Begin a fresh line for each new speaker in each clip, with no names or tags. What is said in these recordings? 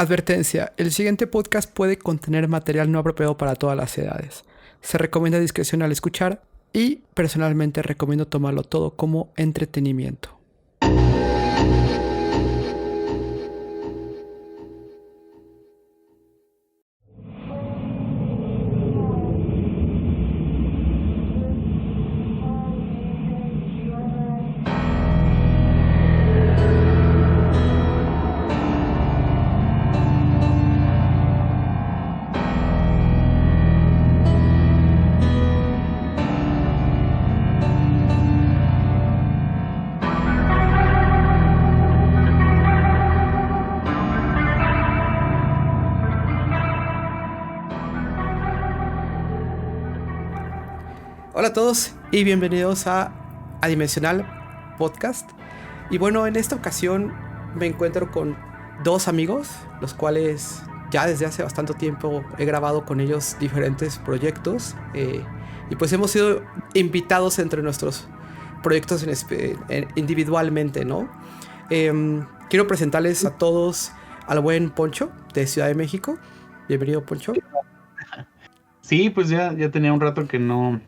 Advertencia, el siguiente podcast puede contener material no apropiado para todas las edades. Se recomienda discreción al escuchar y personalmente recomiendo tomarlo todo como entretenimiento. Hola a todos y bienvenidos a Adimensional Podcast. Y bueno, en esta ocasión me encuentro con dos amigos, los cuales ya desde hace bastante tiempo he grabado con ellos diferentes proyectos. Y pues hemos sido invitados entre nuestros proyectos individualmente, ¿no? Quiero presentarles a todos al buen Poncho de Ciudad de México. Bienvenido, Poncho.
Sí, pues ya tenía un rato que no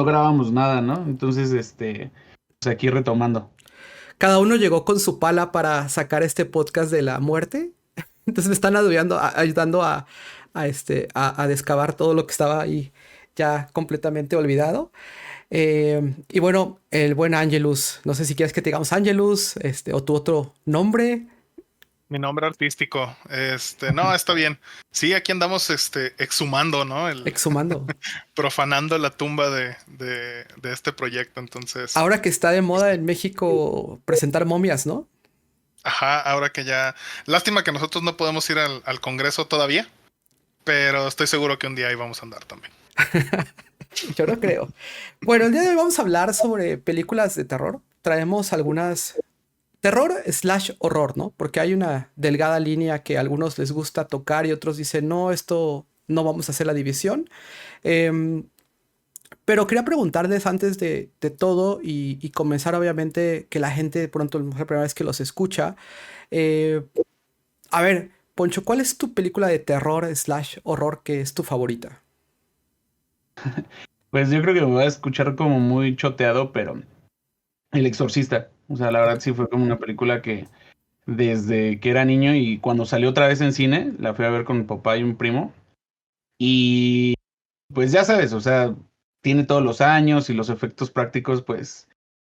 grabamos nada, ¿no? Entonces, pues aquí retomando.
Cada uno llegó con su pala para sacar este podcast de la muerte. Entonces me están ayudando a descavar todo lo que estaba ahí ya completamente olvidado. Y bueno, el buen Angelus. No sé si quieres que te digamos Angelus, o tu otro nombre.
Mi nombre artístico, no, está bien. Sí, aquí andamos, exhumando, ¿no?
Exhumando.
Profanando la tumba de este proyecto, entonces.
Ahora que está de moda en México presentar momias, ¿no?
Ajá, ahora que ya. Lástima que nosotros no podemos ir al Congreso todavía, pero estoy seguro que un día ahí vamos a andar también.
Yo no creo. Bueno, el día de hoy vamos a hablar sobre películas de terror. Traemos algunas terror slash horror, ¿no? Porque hay una delgada línea que a algunos les gusta tocar y otros dicen, no, esto no vamos a hacer la división. Em, pero quería preguntarles antes de todo y comenzar, obviamente, que la gente de pronto es la primera vez que los escucha. eh, a ver, Poncho, ¿cuál es tu película de terror slash horror que es tu favorita?
Pues yo creo que me voy a escuchar como muy choteado, pero El Exorcista. O sea, la verdad
Ok.
sí fue como una película que desde que era niño y cuando salió otra vez en cine, la fui a ver con mi papá y un primo. Y pues ya sabes, o sea, tiene todos los años y los efectos prácticos, pues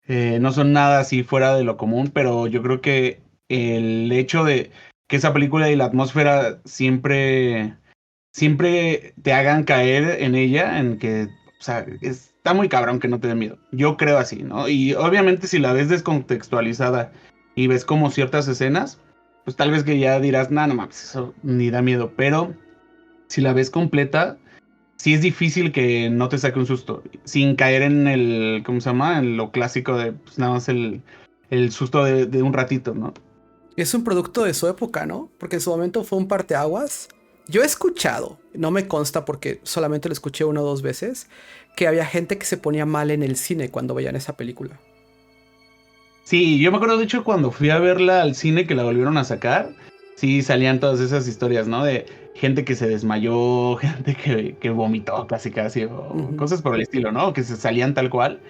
no son nada así fuera de lo común, pero yo creo que el hecho de que esa película y la atmósfera siempre te hagan caer en ella, en que, o sea, está muy cabrón que no te dé miedo. Yo creo así, ¿no? Y obviamente si la ves descontextualizada y ves como ciertas escenas, pues tal vez que ya dirás, no mames, eso ni da miedo, pero si la ves completa sí es difícil que no te saque un susto, sin caer en el, ¿cómo se llama? En lo clásico de, pues nada más el susto de un ratito, ¿no?
Es un producto de su época, ¿no? Porque en su momento fue un parteaguas. Yo he escuchado, no me consta porque solamente lo escuché una o dos veces, que había gente que se ponía mal en el cine cuando veían esa película.
Sí, yo me acuerdo de hecho cuando fui a verla al cine que la volvieron a sacar, sí salían todas esas historias, ¿no? De gente que se desmayó, gente que vomitó casi casi, o
Ujú.
cosas por el estilo, ¿no? Que se salían tal cual.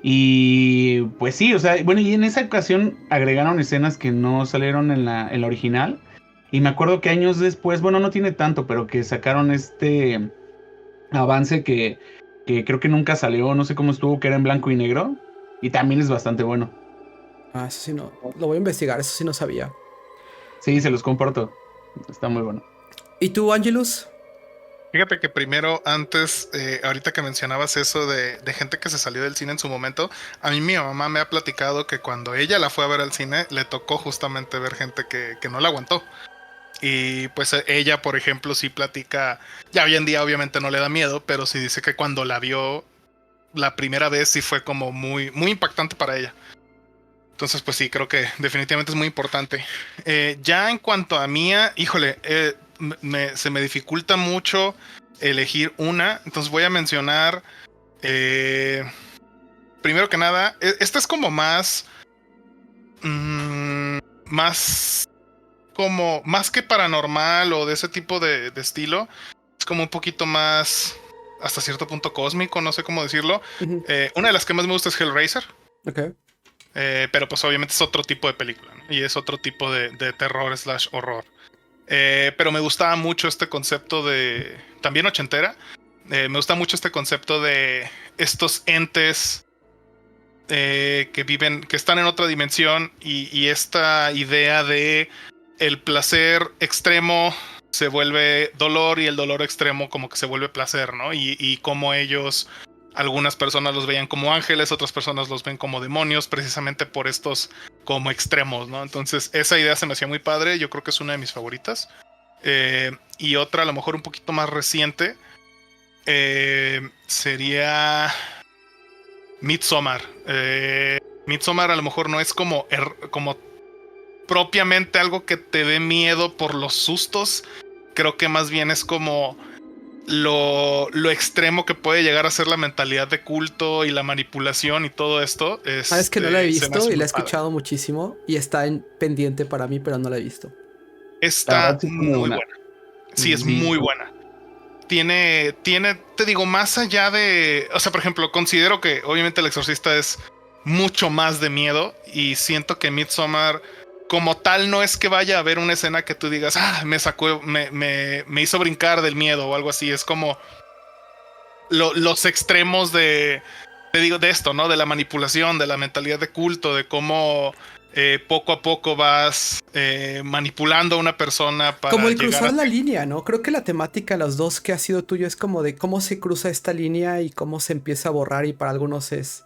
Y pues sí, o sea, bueno, y en esa ocasión agregaron escenas que no salieron en la original. Y me acuerdo que años después, bueno, no tiene tanto, pero que sacaron este avance que creo que nunca salió, no sé cómo estuvo, que era en blanco y negro. Y también es bastante bueno.
Ah, eso sí no. Lo voy a investigar, eso sí no sabía.
Sí, se los comparto. Está muy bueno.
¿Y tú, Angelus?
Fíjate que primero, antes, ahorita que mencionabas eso de gente que se salió del cine en su momento, a mí mi mamá me ha platicado que cuando ella la fue a ver al cine, le tocó justamente ver gente que no la aguantó. Y pues ella, por ejemplo, sí platica, ya hoy en día obviamente no le da miedo, pero sí dice que cuando la vio la primera vez sí fue como muy, muy impactante para ella. Entonces, pues sí, creo que definitivamente es muy importante. Ya en cuanto a mía, híjole, se me dificulta mucho elegir una. Entonces voy a mencionar, eh, primero que nada, esta es como más, más como, más que paranormal o de ese tipo de estilo, es como un poquito más, hasta cierto punto cósmico, no sé cómo decirlo.
Ujú.
Una de las que más me gusta es Hellraiser.
Ok.
Pero pues obviamente es otro tipo de película, ¿no? Y es otro tipo de terror / horror. Pero me gustaba mucho este concepto de, también ochentera, me gusta mucho este concepto de estos entes que viven, que están en otra dimensión y esta idea de el placer extremo se vuelve dolor y el dolor extremo como que se vuelve placer, ¿no? Y como ellos, algunas personas los veían como ángeles, otras personas los ven como demonios, precisamente por estos como extremos, ¿no? Entonces esa idea se me hacía muy padre, yo creo que es una de mis favoritas. Y otra a lo mejor un poquito más reciente sería Midsommar. Midsommar a lo mejor no es como, como propiamente algo que te dé miedo por los sustos. Creo que más bien es como lo extremo que puede llegar a ser la mentalidad de culto y la manipulación y todo esto.
Sabes que no la he
Se me
visto
hace
y la
muy
he
padre.
escuchado muchísimo y está en pendiente para mí, pero no la he visto.
La
Está
verdad sí está muy
muy
buena.
buena. Sí, es
Sí.
muy buena. Tiene, te digo, más allá de, o sea, por ejemplo, considero que obviamente El Exorcista es mucho más de miedo y siento que Midsommar como tal no es que vaya a haber una escena que tú digas, me sacó, me hizo brincar del miedo o algo así, es como los extremos te digo, de esto, ¿no? De la manipulación, de la mentalidad de culto, de cómo poco a poco vas manipulando a una persona
Como
para
el
llegar
cruzar
a...
la línea, ¿no? Creo que la temática, los dos que ha sido tuyo, es como de cómo se cruza esta línea y cómo se empieza a borrar y para algunos es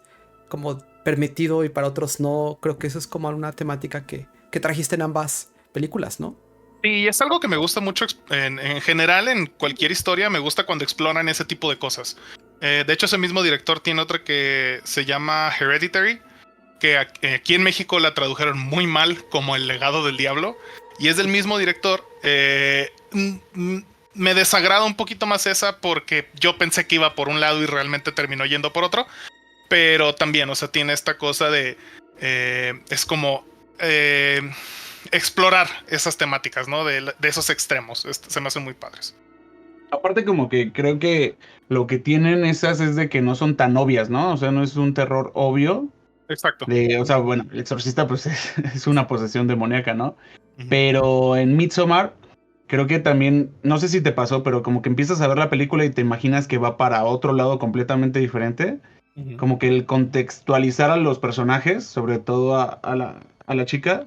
como permitido y para otros no. Creo que eso es como una temática que trajiste en ambas películas, ¿no?
Sí, es algo que me gusta mucho en general, en cualquier historia, me gusta cuando exploran ese tipo de cosas. De hecho, ese mismo director tiene otra que se llama Hereditary, que aquí en México la tradujeron muy mal como El legado del diablo, y es del mismo director. Me desagrada un poquito más esa porque yo pensé que iba por un lado y realmente terminó yendo por otro, pero también, o sea, tiene esta cosa de... es como... explorar esas temáticas, ¿no? De esos extremos. Se me hacen muy padres.
Aparte como que creo que lo que tienen esas es de que no son tan obvias, ¿no? O sea, no es un terror obvio.
Exacto.
O sea, bueno, el exorcista pues es una posesión demoníaca, ¿no?
Ujú.
Pero en Midsommar creo que también, no sé si te pasó, pero como que empiezas a ver la película y te imaginas que va para otro lado completamente diferente.
Ujú.
Como que el contextualizar a los personajes, sobre todo a la chica,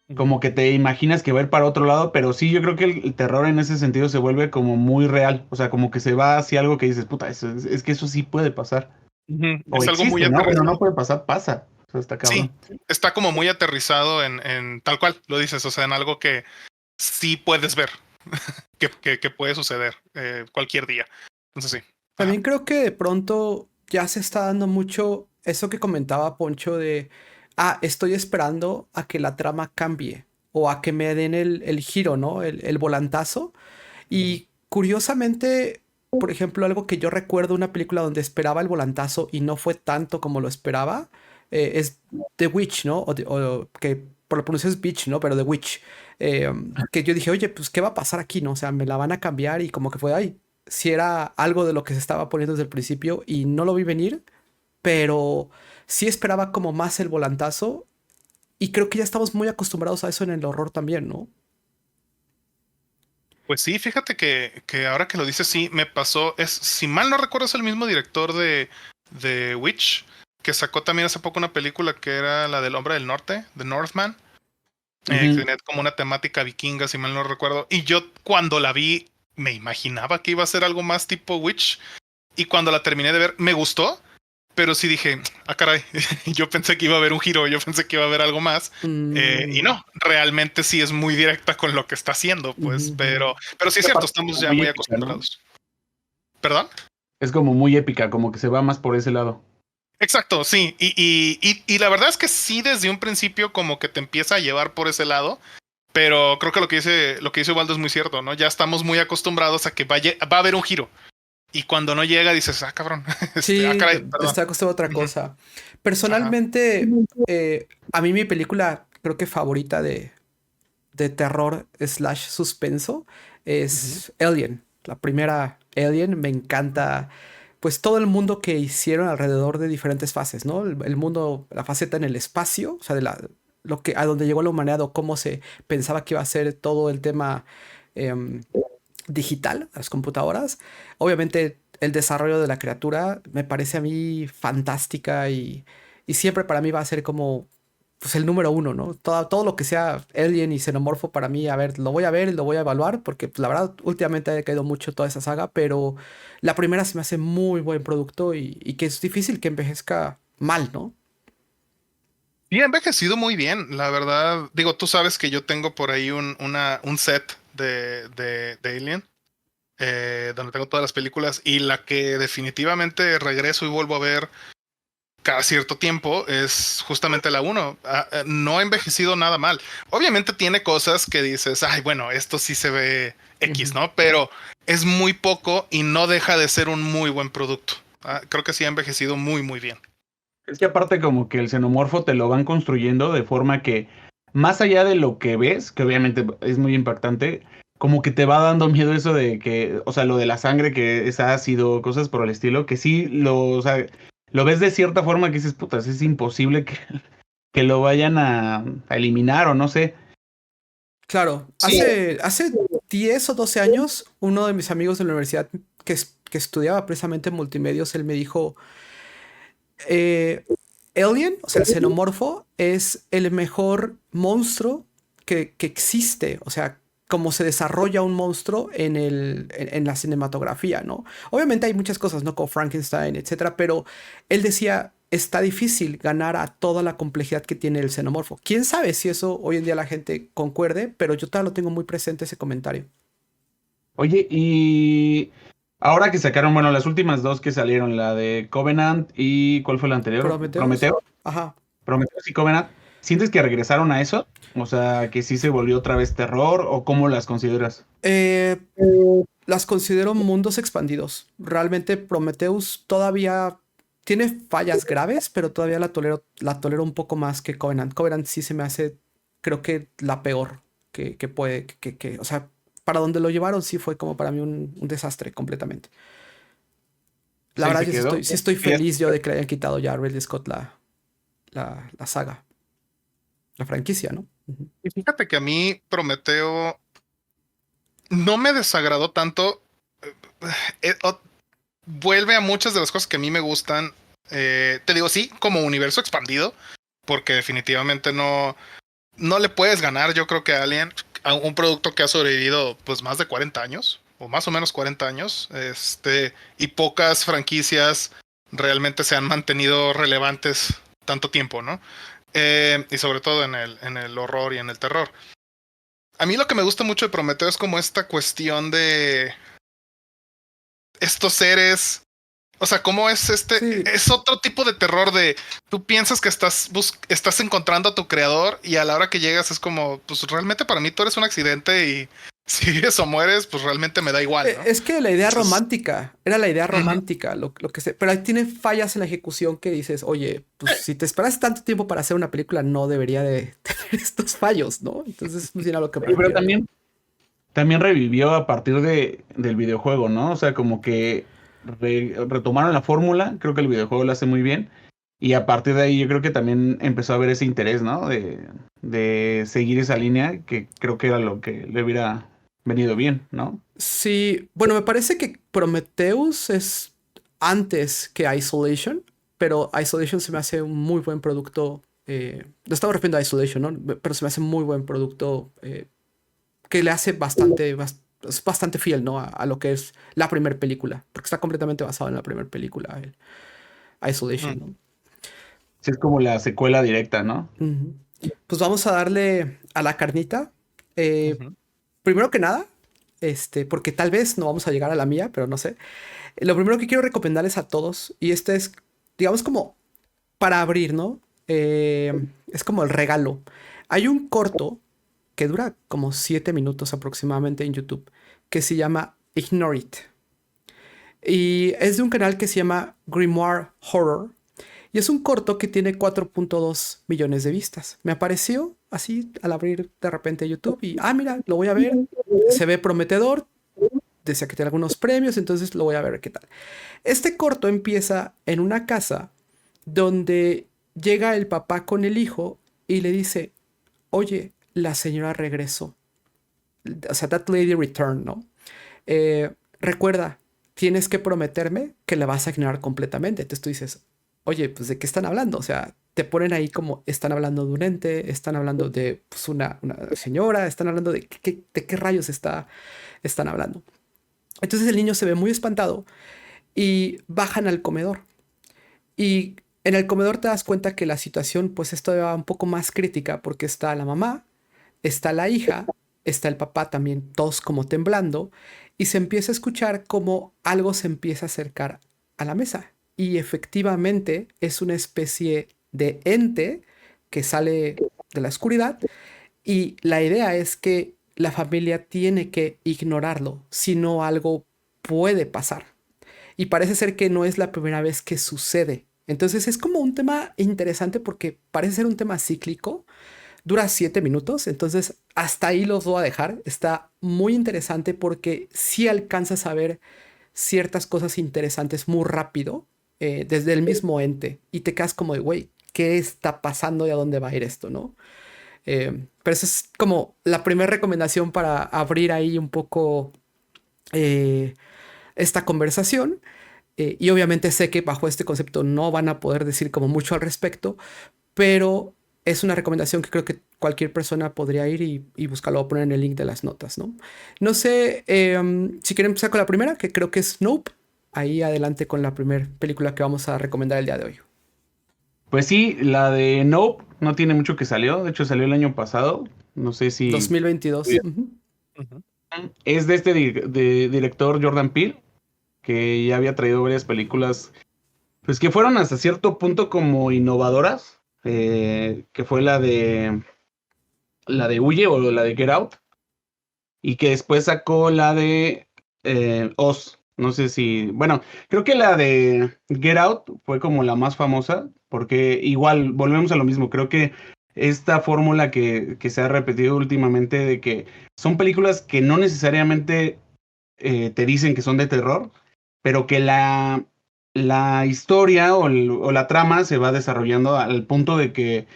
Ujú.
como que te imaginas que va a ir para otro lado, pero sí, yo creo que el terror en ese sentido se vuelve como muy real. O sea, como que se va hacia algo que dices, puta, es que eso sí puede pasar.
Ujú.
O
Es algo muy
existe, ¿no? Bueno, no
aterrizado.
puede pasar, pasa. O sea, está
Sí,
cabrón.
está como muy aterrizado en tal cual lo dices, o sea, en algo que sí puedes ver, que puede suceder cualquier día. Entonces sí. Ajá.
También creo que de pronto ya se está dando mucho eso que comentaba Poncho de, estoy esperando a que la trama cambie o a que me den el giro, ¿no? El volantazo.
Ujú.
Y curiosamente, por ejemplo, algo que yo recuerdo, una película donde esperaba el volantazo y no fue tanto como lo esperaba, es The Witch, ¿no? O que por la pronunciación es Bitch, ¿no? Pero The Witch. Que yo dije, oye, pues, ¿qué va a pasar aquí, no? O sea, me la van a cambiar y como que fue, ay, si era algo de lo que se estaba poniendo desde el principio y no lo vi venir, pero sí esperaba como más el volantazo y creo que ya estamos muy acostumbrados a eso en el horror también, ¿no?
Pues sí, fíjate que ahora que lo dices, sí, me pasó. Si mal no recuerdo, es el mismo director de Witch, que sacó también hace poco una película que era la del Hombre del Norte, The Northman, que
Ujú.
tenía como una temática vikinga, si mal no recuerdo. Y yo cuando la vi, me imaginaba que iba a ser algo más tipo Witch. Y cuando la terminé de ver, me gustó, pero sí dije, caray, yo pensé que iba a haber un giro, yo pensé que iba a haber algo más. Y
Mm,
no, realmente sí es muy directa con lo que está haciendo,
ujú,
pues,
ujú.
pero sí es
Esa
cierto,
parte es
estamos
como
ya
muy
muy
épica, ¿no?
acostumbrados. ¿Perdón?
Es como muy épica, como que se va más por ese lado.
Exacto, sí. Y la verdad es que sí, desde un principio como que te empieza a llevar por ese lado, pero creo que lo que dice Ubaldo es muy cierto, ¿no? Ya estamos muy acostumbrados a que va a haber un giro. Y cuando no llega, dices, cabrón,
Sí,
caray, perdón.
está acostumbrado a otra
Ujú.
cosa.
Ajá.
Personalmente, a mí mi película creo que favorita de terror slash suspenso es Alien. La primera Alien me encanta, pues todo el mundo que hicieron alrededor de diferentes fases, ¿no? El mundo, la faceta en el espacio, o sea, lo que, a donde llegó la humanidad o cómo se pensaba que iba a ser todo el tema em, digital, las computadoras. Obviamente el desarrollo de la criatura me parece a mí fantástica y siempre para mí va a ser como pues el número uno, ¿no? Todo lo que sea Alien y Xenomorfo para mí, a ver, lo voy a ver y lo voy a evaluar porque pues, la verdad últimamente ha caído mucho toda esa saga, pero la primera se me hace muy buen producto y que es difícil que envejezca mal, ¿no?
Y ha envejecido muy bien, la verdad. Digo, tú sabes que yo tengo por ahí un set de Alien, donde tengo todas las películas, y la que definitivamente regreso y vuelvo a ver cada cierto tiempo es justamente la uno. No ha envejecido nada mal. Obviamente tiene cosas que dices, ay, bueno, esto sí se ve X,
Ujú.
¿no? Pero es muy poco y no deja de ser un muy buen producto. Creo que sí ha envejecido muy, muy bien.
Es que aparte como que el xenomorfo te lo van construyendo de forma que, más allá de lo que ves, que obviamente es muy impactante, como que te va dando miedo eso de que, o sea, lo de la sangre que es ácido, cosas por el estilo, que sí o sea, lo ves de cierta forma que dices, putas, es imposible que lo vayan a eliminar o no sé.
Claro,
Sí,
hace 10 o 12 años, uno de mis amigos de la universidad que estudiaba precisamente multimedios, él me dijo, eh, Alien, o sea, el xenomorfo, es el mejor monstruo que existe. O sea, cómo se desarrolla un monstruo en la cinematografía, ¿no? Obviamente hay muchas cosas, ¿no? Como Frankenstein, etcétera, pero él decía, está difícil ganar a toda la complejidad que tiene el xenomorfo. Quién sabe si eso hoy en día la gente concuerde, pero yo todavía lo tengo muy presente ese comentario.
Oye, y ahora que sacaron, bueno, las últimas dos que salieron, la de Covenant y ¿cuál fue la anterior?
¿Prometeos?
Prometeo.
Ajá.
Prometheus y Covenant, ¿sientes que regresaron a eso? O sea, que sí se volvió otra vez terror o cómo las consideras?
Eh, las considero mundos expandidos. Realmente Prometheus todavía tiene fallas graves, pero todavía la tolero un poco más que Covenant. Covenant sí se me hace, creo que la peor que puede, o sea, para donde lo llevaron sí fue como para mí un desastre completamente. La
Sí,
verdad,
se quedó.
sí estoy
Sí,
feliz yo de que le hayan quitado ya a Ridley Scott la saga, la franquicia, ¿no? Ujú.
y fíjate que a mí Prometeo no me desagradó tanto. eh, o- Vuelve a muchas de las cosas que a mí me gustan. Te digo, sí, como universo expandido, porque definitivamente no le puedes ganar, yo creo que a Alien, a un producto que ha sobrevivido pues más de 40 años, o más o menos 40 años, y pocas franquicias realmente se han mantenido relevantes tanto tiempo, ¿no? Y sobre todo en el horror y en el terror. A mí lo que me gusta mucho de Prometeo es como esta cuestión de estos seres. O sea, ¿cómo es
Sí,
Es otro tipo de terror de tú piensas que estás encontrando a tu creador y a la hora que llegas es como, pues realmente para mí tú eres un accidente y si vives o mueres, pues realmente me da igual, ¿no?
Es que la idea
Entonces,
romántica, era la idea
ujú.
romántica, lo que se, pero ahí tiene fallas en la ejecución que dices, oye, pues si te esperas tanto tiempo para hacer una película, no debería de tener estos fallos, ¿no? Entonces, pues era lo que me
Oye, pero
refiero.
también revivió a partir del videojuego, ¿no? O sea, como que retomaron la fórmula, creo que el videojuego lo hace muy bien. Y a partir de ahí yo creo que también empezó a haber ese interés, ¿no? De seguir esa línea, que creo que era lo que le hubiera venido bien, ¿no?
Sí, bueno, me parece que Prometheus es antes que Isolation, pero Isolation se me hace un muy buen producto. No estaba refiriendo a Isolation, ¿no? Pero se me hace un muy buen producto que le hace es bastante fiel, ¿no? A lo que es la primera película, porque está completamente basado en la primera película, el Isolation,
Mm,
¿no?
Sí, es como la secuela directa, ¿no?
Ujú. Pues vamos a darle a la carnita. Eh,
ujú.
primero que nada, porque tal vez no vamos a llegar a la mía, pero no sé. Lo primero que quiero recomendarles a todos, y este es, digamos, como para abrir, ¿no? Es como el regalo. Hay un corto que dura como 7 minutos aproximadamente en YouTube, que se llama Ignore It. Y es de un canal que se llama Grimoire Horror. Y es un corto que tiene 4.2 millones de vistas. Me apareció así al abrir de repente YouTube y, mira, lo voy a ver, se ve prometedor, decía que tiene algunos premios, entonces lo voy a ver qué tal. Este corto empieza en una casa donde llega el papá con el hijo y le dice, oye, la señora regresó. O sea, that lady returned, ¿no? Recuerda, tienes que prometerme que la vas a ignorar completamente. Entonces tú dices, oye, pues ¿de qué están hablando? O sea, te ponen ahí como están hablando de un ente, están hablando de pues, una señora, están hablando de qué rayos están hablando. Entonces el niño se ve muy espantado y bajan al comedor. Y en el comedor te das cuenta que la situación pues es todavía un poco más crítica porque está la mamá, está la hija, está el papá también, todos como temblando, y se empieza a escuchar como algo se empieza a acercar a la mesa. Y efectivamente es una especie de ente que sale de la oscuridad y la idea es que la familia tiene que ignorarlo, si no algo puede pasar. Y parece ser que no es la primera vez que sucede. Entonces es como un tema interesante porque parece ser un tema cíclico. Dura 7 minutos, entonces hasta ahí los voy a dejar. Está muy interesante porque sí alcanzas a ver ciertas cosas interesantes muy rápido desde el mismo ente y te quedas como de, güey, ¿qué está pasando y a dónde va a ir esto, no? Pero esa es como la primera recomendación para abrir ahí un poco esta conversación. Y obviamente sé que bajo este concepto no van a poder decir como mucho al respecto, pero es una recomendación que creo que cualquier persona podría ir y buscarlo. Voy a poner en el link de las notas, ¿no? No sé si quieren empezar con la primera, que creo que es Nope. Ahí adelante con la primera película que vamos a recomendar el día de hoy.
Pues sí, la de Nope no tiene mucho que salió. De hecho, salió el año pasado. No sé si...
2022.
Ujú.
Es de este director Jordan Peele, que ya había traído varias películas, pues que fueron hasta cierto punto como innovadoras, que fue la de Huye o la de Get Out, y que después sacó la de Oz. No sé si, bueno, creo que la de Get Out fue como la más famosa, porque igual volvemos a lo mismo, creo que esta fórmula que se ha repetido últimamente de que son películas que no necesariamente te dicen que son de terror, pero que la historia o la trama se va desarrollando al punto de que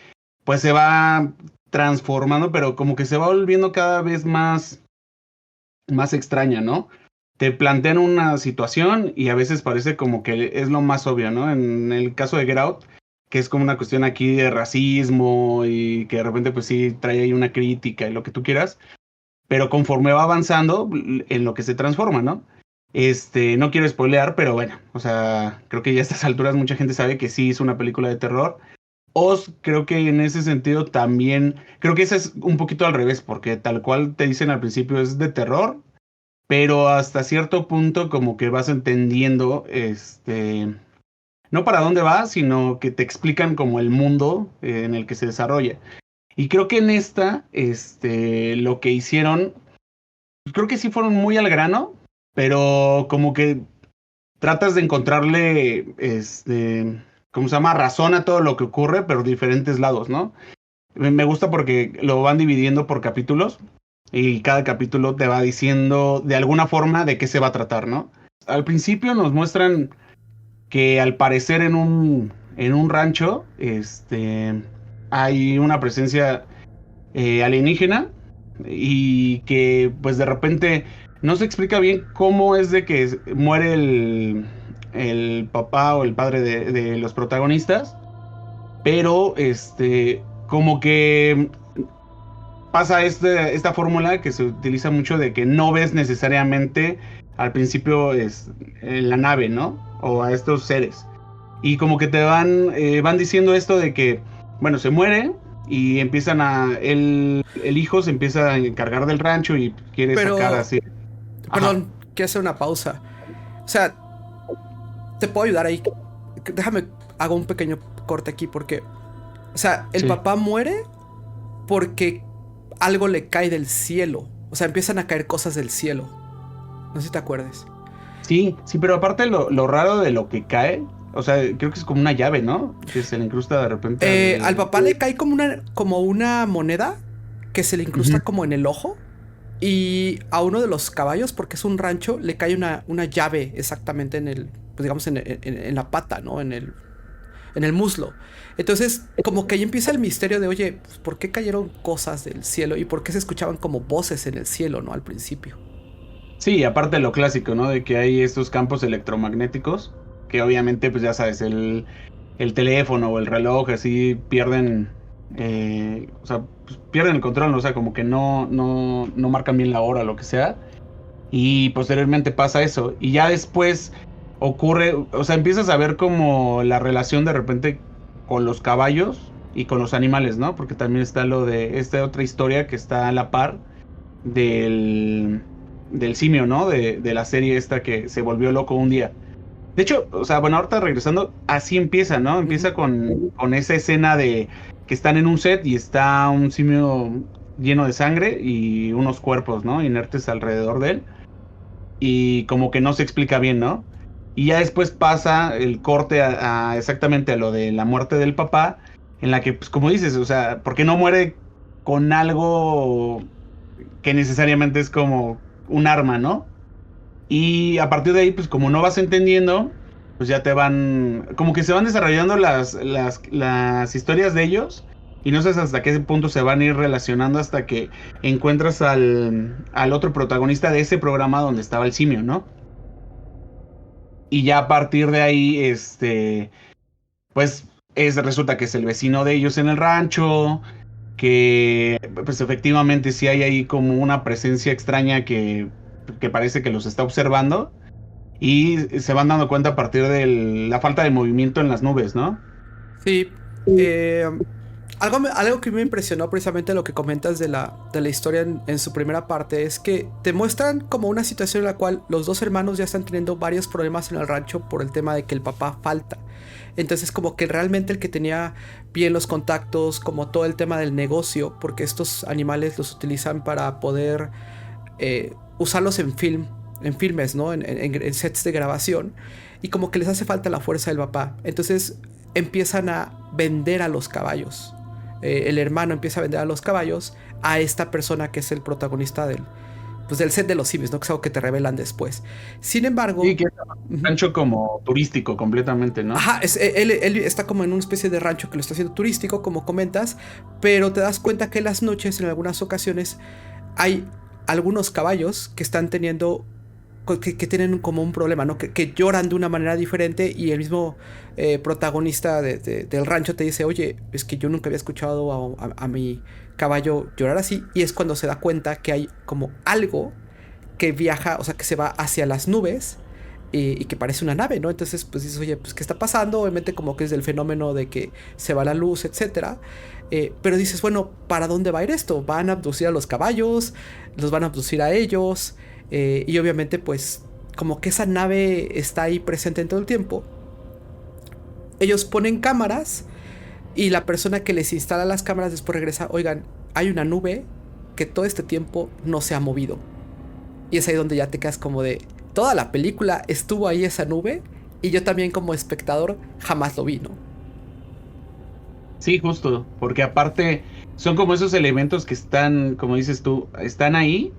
pues se va transformando, pero como que se va volviendo cada vez más extraña, ¿no? Te plantean una situación y a veces parece como que es lo más obvio, ¿no? En el caso de Get Out, que es como una cuestión aquí de racismo y que de repente pues sí trae ahí una crítica y lo que tú quieras, pero conforme va avanzando en lo que se transforma, ¿no? No quiero spoilear, pero bueno, o sea, creo que ya a estas alturas mucha gente sabe que sí es una película de terror. Oz, creo que en ese sentido también, creo que ese es un poquito al revés, porque tal cual te dicen al principio es de terror, pero hasta cierto punto como que vas entendiendo, no para dónde va, sino que te explican como el mundo en el que se desarrolla. Y creo que en esta, lo que hicieron, creo que sí fueron muy al grano, pero como que tratas de encontrarle, ¿cómo se llama? Razón a todo lo que ocurre, pero diferentes lados, ¿no? Me gusta porque lo van dividiendo por capítulos y cada capítulo te va diciendo de alguna forma de qué se va a tratar, ¿no? Al principio nos muestran que al parecer en un rancho, hay una presencia alienígena y que pues de repente no se explica bien cómo es de que muere el papá o el padre de los protagonistas, pero como que pasa esta fórmula que se utiliza mucho de que no ves necesariamente al principio en la nave, ¿no? O a estos seres. Y como que te van diciendo esto de que, bueno, se muere y empiezan el hijo se empieza a encargar del rancho y quiere
Pero,
sacar así.
perdón, quiero hacer una pausa. O sea, te puedo ayudar ahí. Déjame, hago un pequeño corte aquí porque, o sea, el
Sí.
papá muere porque algo le cae del cielo. O sea, empiezan a caer cosas del cielo. No sé si te acuerdes.
Sí, sí, pero aparte lo raro de lo que cae, o sea, creo que es como una llave, ¿no? Que se le incrusta de repente
Al papá le cae como una moneda que se le incrusta
Ujú.
como en el ojo. Y a uno de los caballos, porque es un rancho, le cae una llave exactamente en el, pues digamos, en la pata, ¿no? En el muslo. Entonces, como que ahí empieza el misterio de, oye, pues, ¿por qué cayeron cosas del cielo? ¿Y por qué se escuchaban como voces en el cielo, ¿no? Al principio.
Sí, aparte de lo clásico, ¿no? De que hay estos campos electromagnéticos, que obviamente, pues ya sabes, el teléfono o el reloj así pierden, o sea, pues, pierden el control, ¿no? O sea, como que no marcan bien la hora o lo que sea. Y posteriormente pasa eso. Y ya después ocurre, o sea, empiezas a ver como la relación de repente con los caballos y con los animales, ¿no? Porque también está lo de esta otra historia que está a la par del, del simio, ¿no? De la serie esta que se volvió loco un día. De hecho, o sea, bueno, ahorita regresando, así empieza, ¿no?
Ujú.
Empieza con esa escena de que están en un set y está un simio lleno de sangre y unos cuerpos, ¿no? Inertes alrededor de él. Y como que no se explica bien, ¿no? Y ya después pasa el corte a exactamente a lo de la muerte del papá, en la que, pues como dices, o sea, ¿por qué no muere con algo que necesariamente es como un arma, ¿no? Y a partir de ahí, pues como no vas entendiendo, pues ya te van, como que se van desarrollando las historias de ellos y no sabes hasta qué punto se van a ir relacionando hasta que encuentras al otro protagonista de ese programa donde estaba el simio, ¿no? Y ya a partir de ahí, pues resulta que es el vecino de ellos en el rancho, que pues efectivamente sí hay ahí como una presencia extraña que parece que los está observando y se van dando cuenta a partir de la falta de movimiento en las nubes, ¿no?
Sí. eh, algo que me impresionó precisamente lo que comentas de la historia en su primera parte es que te muestran como una situación en la cual los dos hermanos ya están teniendo varios problemas en el rancho por el tema de que el papá falta. Entonces como que realmente el que tenía bien los contactos, como todo el tema del negocio, porque estos animales los utilizan para poder usarlos en filmes, ¿no? En sets de grabación. Y como que les hace falta la fuerza del papá. Entonces empiezan a vender a los caballos. El hermano empieza a vender a los caballos a esta persona que es el protagonista del set de los simios, ¿no? Que es algo que te revelan después. Sin
Sí,
embargo,
que es un
uh-huh.
rancho como turístico completamente, ¿no?
Ajá, él está como en una especie de rancho que lo está haciendo turístico, como comentas, pero te das cuenta que en las noches, en algunas ocasiones, hay algunos caballos que están teniendo, que tienen como un problema, ¿no? Que lloran de una manera diferente y el mismo protagonista del rancho te dice, oye, es que yo nunca había escuchado a mi caballo llorar así, y es cuando se da cuenta que hay como algo que viaja, o sea, que se va hacia las nubes y que parece una nave, ¿no? Entonces, pues dices, oye, pues, ¿qué está pasando? Obviamente como que es del fenómeno de que se va la luz, etcétera. Pero dices, bueno, ¿para dónde va a ir esto? ¿Van a abducir a los caballos? ¿Los van a abducir a ellos? Y obviamente, pues, como que esa nave está ahí presente en todo el tiempo. Ellos ponen cámaras y la persona que les instala las cámaras después regresa, oigan, hay una nube que todo este tiempo no se ha movido. Y es ahí donde ya te quedas como de, toda la película estuvo ahí esa nube y yo también como espectador jamás lo vi, ¿no?
Sí, justo, porque aparte son como esos elementos que están, como dices tú, están ahí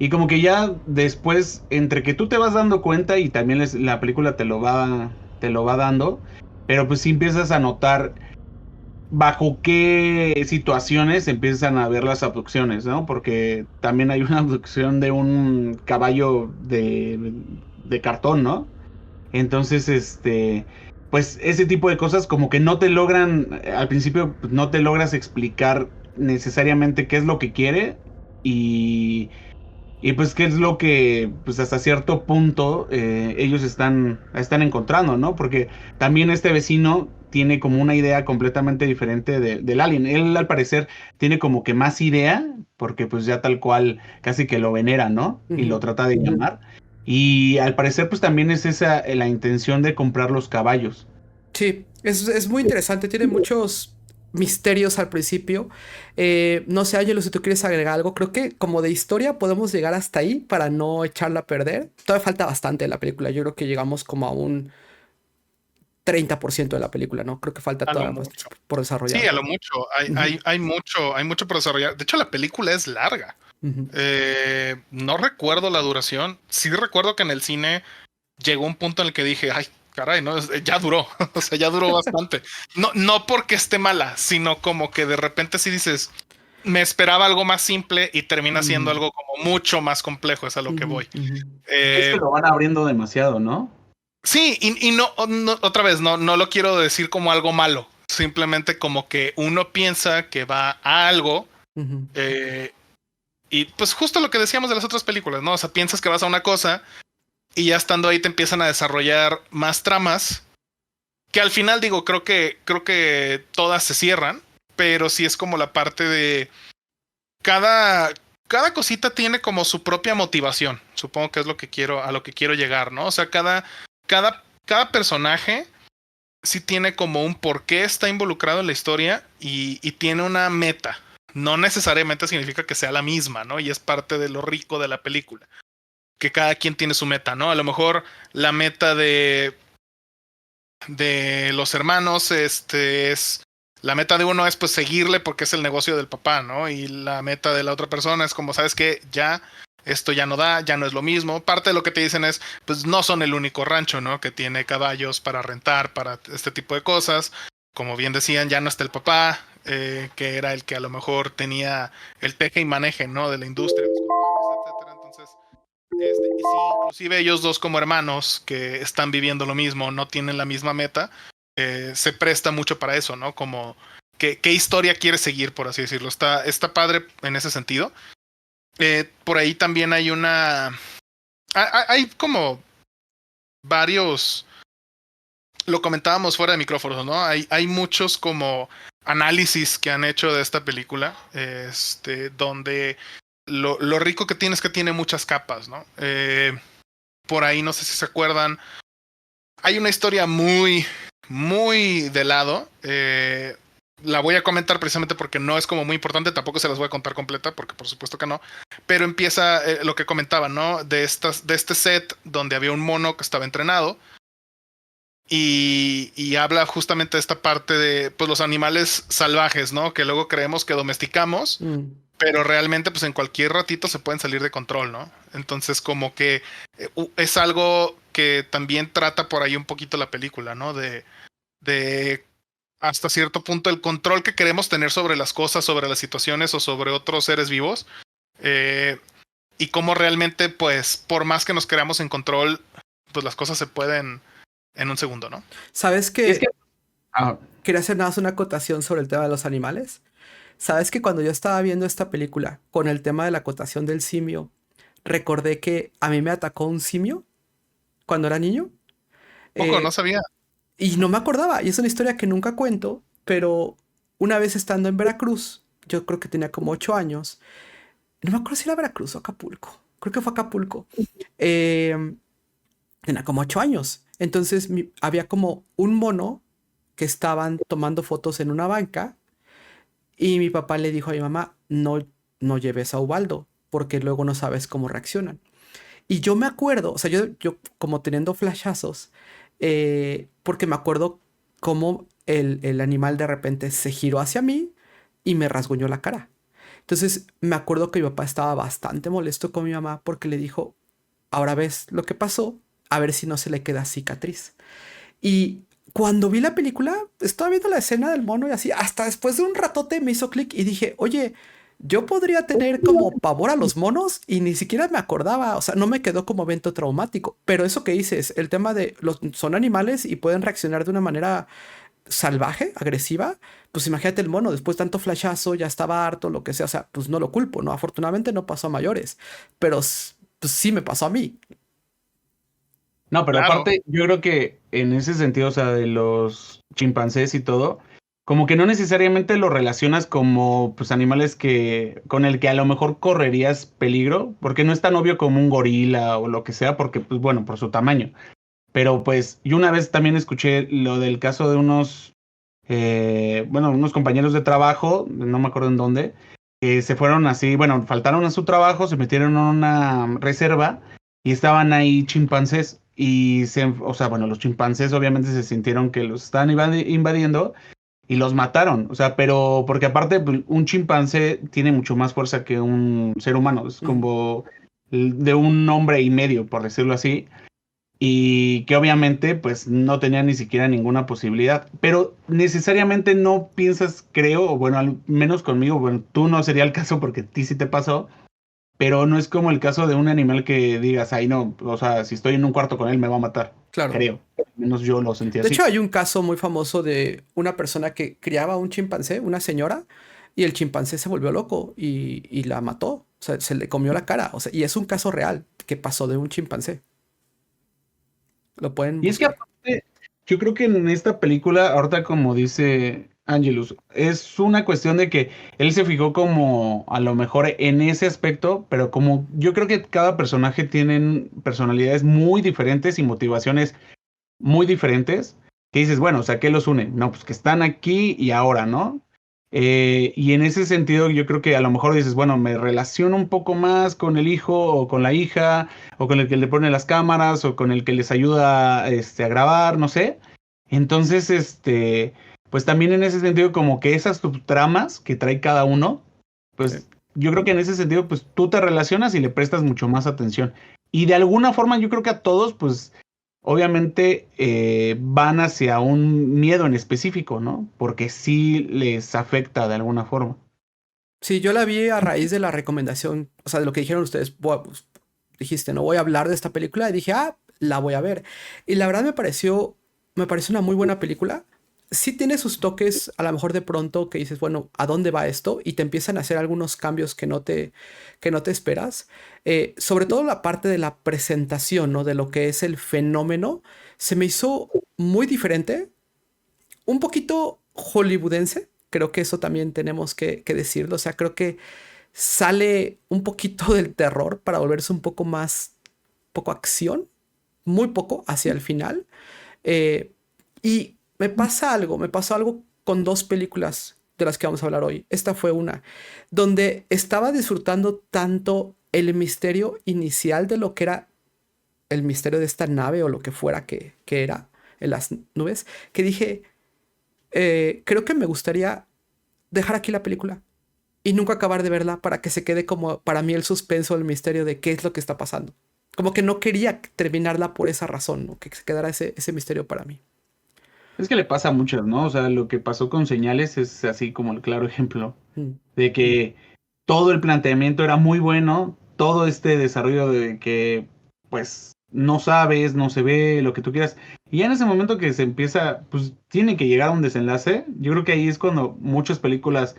y como que ya después, entre que tú te vas dando cuenta y también la película te lo va dando, pero pues sí empiezas a notar bajo qué situaciones empiezan a ver las abducciones, ¿no? Porque también hay una abducción de un caballo de cartón, ¿no? Entonces, pues ese tipo de cosas como que no te logran, al principio pues, no te logras explicar necesariamente qué es lo que quiere y, y pues qué es lo que, pues hasta cierto punto ellos están encontrando, ¿no? Porque también este vecino tiene como una idea completamente diferente del alien. Él al parecer tiene como que más idea, porque pues ya tal cual casi que lo venera, ¿no? Y lo
Ujú.
trata de llamar. Y al parecer pues también es esa la intención de comprar los caballos.
Sí, es muy interesante, tiene muchos misterios al principio. No sé, Ángelo, si tú quieres agregar algo, creo que como de historia podemos llegar hasta ahí para no echarla a perder. Todavía falta bastante de la película, yo creo que llegamos como a un 30% de la película, ¿no? Creo que falta
A lo
todavía más
mucho.
por desarrollar.
Sí, a lo mucho.
Ujú,
Hay mucho por desarrollar. De hecho, la película es larga.
ujú,
No recuerdo la duración. Sí recuerdo que en el cine llegó un punto en el que dije, ay, caray, no, ya duró. O sea, ya duró bastante. No, no porque esté mala, sino como que de repente sí dices, me esperaba algo más simple y termina siendo
ujú,
algo como mucho más complejo, es a lo que
ujú,
voy.
ujú,
Es que
Eh,
lo van abriendo demasiado, ¿no?
sí, y no, otra vez, no lo quiero decir como algo malo. Simplemente como que uno piensa que va a algo.
ujú,
eh, y pues justo lo que decíamos de las otras películas, ¿no? O sea, piensas que vas a una cosa y ya estando ahí te empiezan a desarrollar más tramas que al final digo, creo que todas se cierran, pero sí es como la parte de cada cada cosita tiene como su propia motivación. Supongo que es lo que quiero a lo que quiero llegar, ¿no? O sea, cada personaje sí tiene como un por qué está involucrado en la historia y tiene una meta. No necesariamente significa que sea la misma, ¿no? Y es parte de lo rico de la película. Que cada quien tiene su meta, ¿no? A lo mejor la meta de los hermanos, es la meta de uno es pues seguirle porque es el negocio del papá, ¿no? Y la meta de la otra persona es como, ¿sabes qué? Ya, esto ya no da, ya no es lo mismo. Parte de lo que te dicen es, pues no son el único rancho, ¿no? Que tiene caballos para rentar, para este tipo de cosas. Como bien decían, ya no está el papá, que era el que a lo mejor tenía el teje y maneje, ¿no? De la industria, los culpables, etcétera. Entonces, y si inclusive ellos dos como hermanos que están viviendo lo mismo, no tienen la misma meta, se presta mucho para eso, ¿no? Como qué historia quiere seguir, por así decirlo. Está padre en ese sentido. Por ahí también hay hay como varios, lo comentábamos fuera de micrófonos, ¿no? Hay muchos como análisis que han hecho de esta película, donde lo rico que tiene es que tiene muchas capas, ¿no? Por ahí, no sé si se acuerdan, hay una historia muy de lado. La voy a comentar precisamente porque no es como muy importante, tampoco se las voy a contar completa, porque por supuesto que no. Pero empieza lo que comentaba, ¿no? De este set donde había un mono que estaba entrenado. Y habla justamente de esta parte de pues, los animales salvajes, ¿no? Que luego creemos que domesticamos,
mm.
pero realmente pues en cualquier ratito se pueden salir de control, ¿no? Entonces como que es algo que también trata por ahí un poquito la película, ¿no? De hasta cierto punto el control que queremos tener sobre las cosas, sobre las situaciones o sobre otros seres vivos. eh, y cómo realmente pues por más que nos creamos en control, pues las cosas se pueden en un segundo, ¿no?
¿Sabes
Y es que,
que
ah,
quería hacer nada más una acotación sobre el tema de los animales? ¿Sabes que cuando yo estaba viendo esta película con el tema de la acotación del simio, recordé que a mí me atacó un simio cuando era niño?
Poco, no
Eh,
sabía.
y no me acordaba, y es una historia que nunca cuento, pero una vez estando en Veracruz, yo creo que tenía como 8 años, no me acuerdo si era Veracruz o Acapulco, creo que fue Acapulco, eh, tenía como 8 años, entonces había como un mono que estaban tomando fotos en una banca y mi papá le dijo a mi mamá, no, no lleves a Ubaldo, porque luego no sabes cómo reaccionan. Y yo me acuerdo, o sea, yo como teniendo flashazos, porque me acuerdo cómo el animal de repente se giró hacia mí y me rasguñó la cara. Entonces me acuerdo que mi papá estaba bastante molesto con mi mamá porque le dijo, ahora ves lo que pasó, a ver si no se le queda cicatriz. Y cuando vi la película, estaba viendo la escena del mono y así, hasta después de un ratote me hizo clic y dije, oye, yo podría tener como pavor a los monos y ni siquiera me acordaba, o sea, no me quedó como evento traumático, pero eso que dices, el tema de los son animales y pueden reaccionar de una manera salvaje, agresiva, pues imagínate el mono, después de tanto flashazo, ya estaba harto, lo que sea, o sea, pues no lo culpo, ¿no? Afortunadamente no pasó a mayores, pero pues sí me pasó a mí.
no, pero
Claro.
aparte, yo creo que en ese sentido, o sea, de los chimpancés y todo, como que no necesariamente lo relacionas como pues animales que con el que a lo mejor correrías peligro, porque no es tan obvio como un gorila o lo que sea, porque pues bueno, por su tamaño. Pero pues yo una vez también escuché lo del caso de unos compañeros de trabajo, no me acuerdo en dónde, que se fueron así, bueno, faltaron a su trabajo, se metieron en una reserva y estaban ahí chimpancés o sea, bueno, los chimpancés obviamente se sintieron que los estaban invadiendo y los mataron. O sea, pero porque aparte pues, un chimpancé tiene mucho más fuerza que un ser humano. Es como de un hombre y medio, por decirlo así. Y que obviamente pues no tenía ni siquiera ninguna posibilidad. Pero necesariamente no piensas, creo, o bueno, al menos conmigo, bueno, tú no sería el caso porque a ti sí te pasó, pero no es como el caso de un animal que digas, ay no, o sea, si estoy en un cuarto con él me va a matar.
Claro.
Creo, al menos yo lo sentí
De hecho,
así.
hay un caso muy famoso de una persona que criaba un chimpancé, una señora, y el chimpancé se volvió loco y la mató. O sea, se le comió la cara. O sea, y es un caso real que pasó de un chimpancé. Lo pueden
Y es que
buscar.
aparte, yo creo que en esta película, ahorita como dice Angelus, es una cuestión de que él se fijó como a lo mejor en ese aspecto, pero como yo creo que cada personaje tienen personalidades muy diferentes y motivaciones muy diferentes, que dices, bueno, o sea, ¿qué los une? No, pues que están aquí y ahora, ¿no? Y en ese sentido yo creo que a lo mejor dices, bueno, me relaciono un poco más con el hijo o con la hija, o con el que le pone las cámaras, o con el que les ayuda a grabar, no sé. Entonces, pues también en ese sentido, como que esas subtramas que trae cada uno,
Sí.
pues yo creo que en ese sentido, pues tú te relacionas y le prestas mucho más atención. Y de alguna forma yo creo que a todos, pues obviamente van hacia un miedo en específico, ¿no? Porque sí les afecta de alguna forma.
Sí, yo la vi a raíz de la recomendación, o sea, de lo que dijeron ustedes. Pues, dijiste, no voy a hablar de esta película. Y dije, ah, la voy a ver. Y la verdad me pareció una muy buena película. Sí tiene sus toques, a lo mejor de pronto que dices, bueno, ¿a dónde va esto? Y te empiezan a hacer algunos cambios que no te esperas. Sobre todo la parte de la presentación, ¿no? De lo que es el fenómeno, se me hizo muy diferente, un poquito hollywoodense. Creo que eso también tenemos que decirlo. O sea, creo que sale un poquito del terror para volverse un poco más, poco acción, muy poco hacia el final. Eh, y me pasó algo con dos películas de las que vamos a hablar hoy. Esta fue una donde estaba disfrutando tanto el misterio inicial de lo que era el misterio de esta nave o lo que fuera que era en las nubes, que dije, creo que me gustaría dejar aquí la película y nunca acabar de verla para que se quede como para mí el suspenso, el misterio de qué es lo que está pasando. Como que no quería terminarla por esa razón, ¿no? Que se quedara ese misterio para mí.
Es que le pasa a muchos, ¿no? O sea, lo que pasó con Señales es así como el claro ejemplo
Mm.
de que todo el planteamiento era muy bueno, todo este desarrollo de que, pues, no sabes, no se ve, lo que tú quieras. Y ya en ese momento que se empieza, pues, tiene que llegar a un desenlace. Yo creo que ahí es cuando muchas películas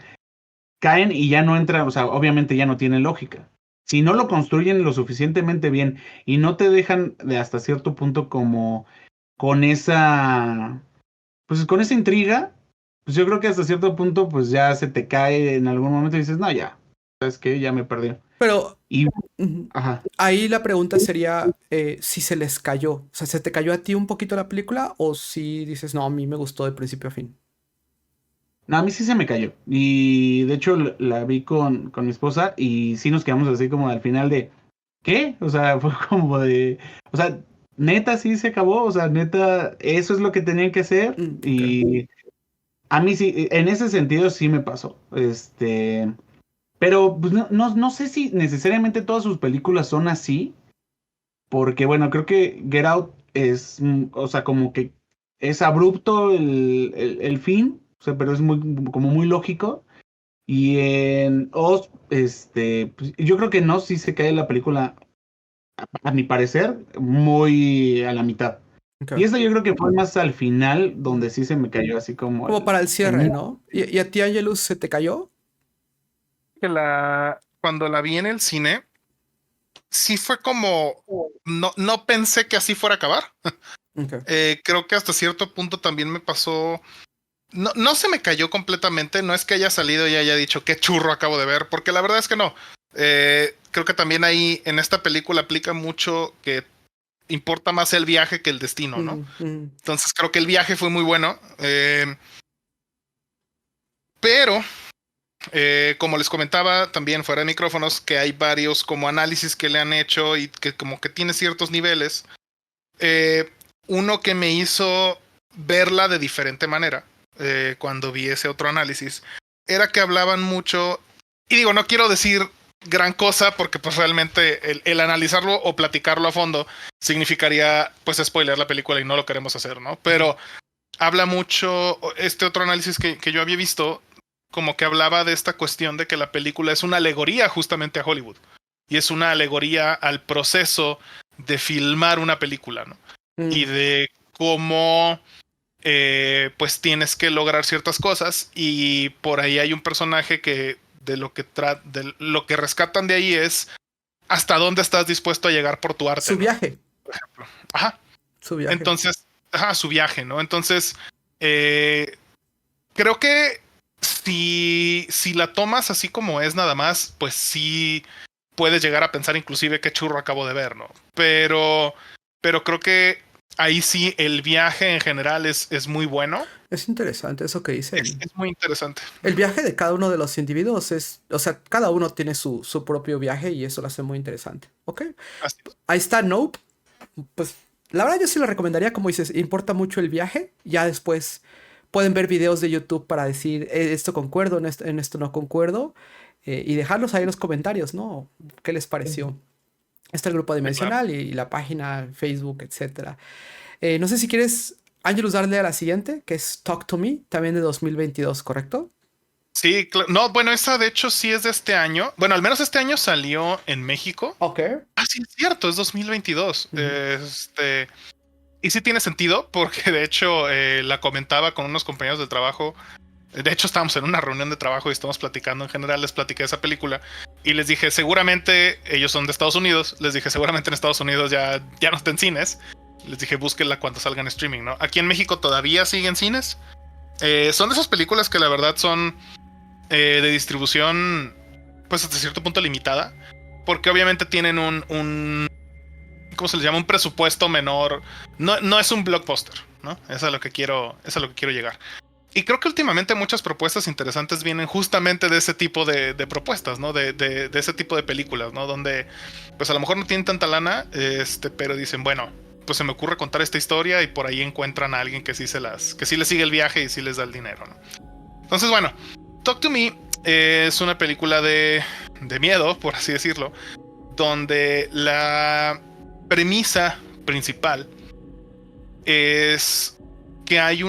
caen y ya no entran, o sea, obviamente ya no tienen lógica. Si no lo construyen lo suficientemente bien y no te dejan de hasta cierto punto como con esa, pues con esa intriga, pues yo creo que hasta cierto punto pues ya se te cae en algún momento y dices, no, ya, sabes que ya me perdí.
Pero
Y,
ujú,
ajá.
ahí la pregunta sería si se les cayó. O sea, ¿se te cayó a ti un poquito la película o si dices, no, a mí me gustó de principio a fin?
No, a mí sí se me cayó. Y de hecho la vi con mi esposa y sí nos quedamos así como al final de, ¿qué? O sea, fue como de, o sea, neta sí se acabó, o sea, neta, eso es lo que tenían que hacer.
Ok.
Y a mí sí, en ese sentido sí me pasó. Pero pues, no sé si necesariamente todas sus películas son así, porque bueno, creo que Get Out es, o sea, como que es abrupto el fin, o sea, pero es muy, como muy lógico. Y en Oz, pues, yo creo que no, sí se cae la película, a mi parecer, muy a la mitad. Y
Ok.
esta yo creo que fue más al final donde sí se me cayó así como
Como para el
el
cierre, ¿no? Y a ti, Angelus, se te cayó?
Que cuando la vi en el cine, sí fue como, no pensé que así fuera a acabar.
Ok.
Creo que hasta cierto punto también me pasó. No se me cayó completamente, no es que haya salido y haya dicho qué churro acabo de ver, porque la verdad es que no. Creo que también ahí en esta película aplica mucho que importa más el viaje que el destino, ¿no? Entonces creo que el viaje fue muy bueno, pero como les comentaba también fuera de micrófonos, que hay varios como análisis que le han hecho y que como que tiene ciertos niveles. uno que me hizo verla de diferente manera cuando vi ese otro análisis era que hablaban mucho, y digo, no quiero decir gran cosa porque pues realmente el analizarlo o platicarlo a fondo significaría pues spoiler la película y no lo queremos hacer, ¿no? Pero habla mucho este otro análisis que yo había visto, como que hablaba de esta cuestión de que la película es una alegoría justamente a Hollywood y es una alegoría al proceso de filmar una película, ¿no? Y de cómo pues tienes que lograr ciertas cosas, y por ahí hay un personaje que de lo que rescatan de ahí es hasta dónde estás dispuesto a llegar por tu arte.
Su viaje.
Por ejemplo. Ajá.
Su viaje.
Entonces, su viaje, ¿no? Entonces, creo que si la tomas así como es nada más, pues sí puedes llegar a pensar inclusive qué churro acabo de ver, ¿no? Pero creo que ahí sí el viaje en general es muy bueno.
Es interesante eso que dicen.
Es muy interesante.
El viaje de cada uno de los individuos es, o sea, cada uno tiene su propio viaje y eso lo hace muy interesante. ¿Ok? Ahí está Nope. Pues la verdad yo sí lo recomendaría, como dices, importa mucho el viaje. Ya después pueden ver videos de YouTube para decir, esto concuerdo, en esto no concuerdo. Y dejarlos ahí en los comentarios, ¿no? ¿Qué les pareció? Está el grupo Dimensional y la página, Facebook, etcétera. No sé si quieres, Angelus, darle a la siguiente, que es Talk to Me, también de 2022, ¿correcto?
Sí, no, bueno, esa de hecho sí es de este año. Bueno, al menos este año salió en México.
Ok.
Sí, es cierto, es 2022. Y sí tiene sentido, porque de hecho la comentaba con unos compañeros de trabajo. De hecho, estábamos en una reunión de trabajo y estamos platicando. En general, les platiqué de esa película y les dije, seguramente, ellos son de Estados Unidos, les dije, seguramente en Estados Unidos ya no está en cines. Les dije, búsquenla cuando salga en streaming, ¿no? Aquí en México todavía sigue en cines. Son de esas películas que la verdad son de distribución, pues hasta cierto punto limitada, porque obviamente tienen un ¿cómo se les llama? Un presupuesto menor. No es un blockbuster, ¿no? Eso es a lo que quiero llegar. Y creo que últimamente muchas propuestas interesantes vienen justamente de ese tipo de propuestas, ¿no? De ese tipo de películas, ¿no? Donde, pues a lo mejor no tienen tanta lana, pero dicen, bueno, pues se me ocurre contar esta historia y por ahí encuentran a alguien que sí les sigue el viaje y sí les da el dinero, ¿no? Entonces, bueno, Talk to Me es una película de miedo, por así decirlo, donde la premisa principal es que hay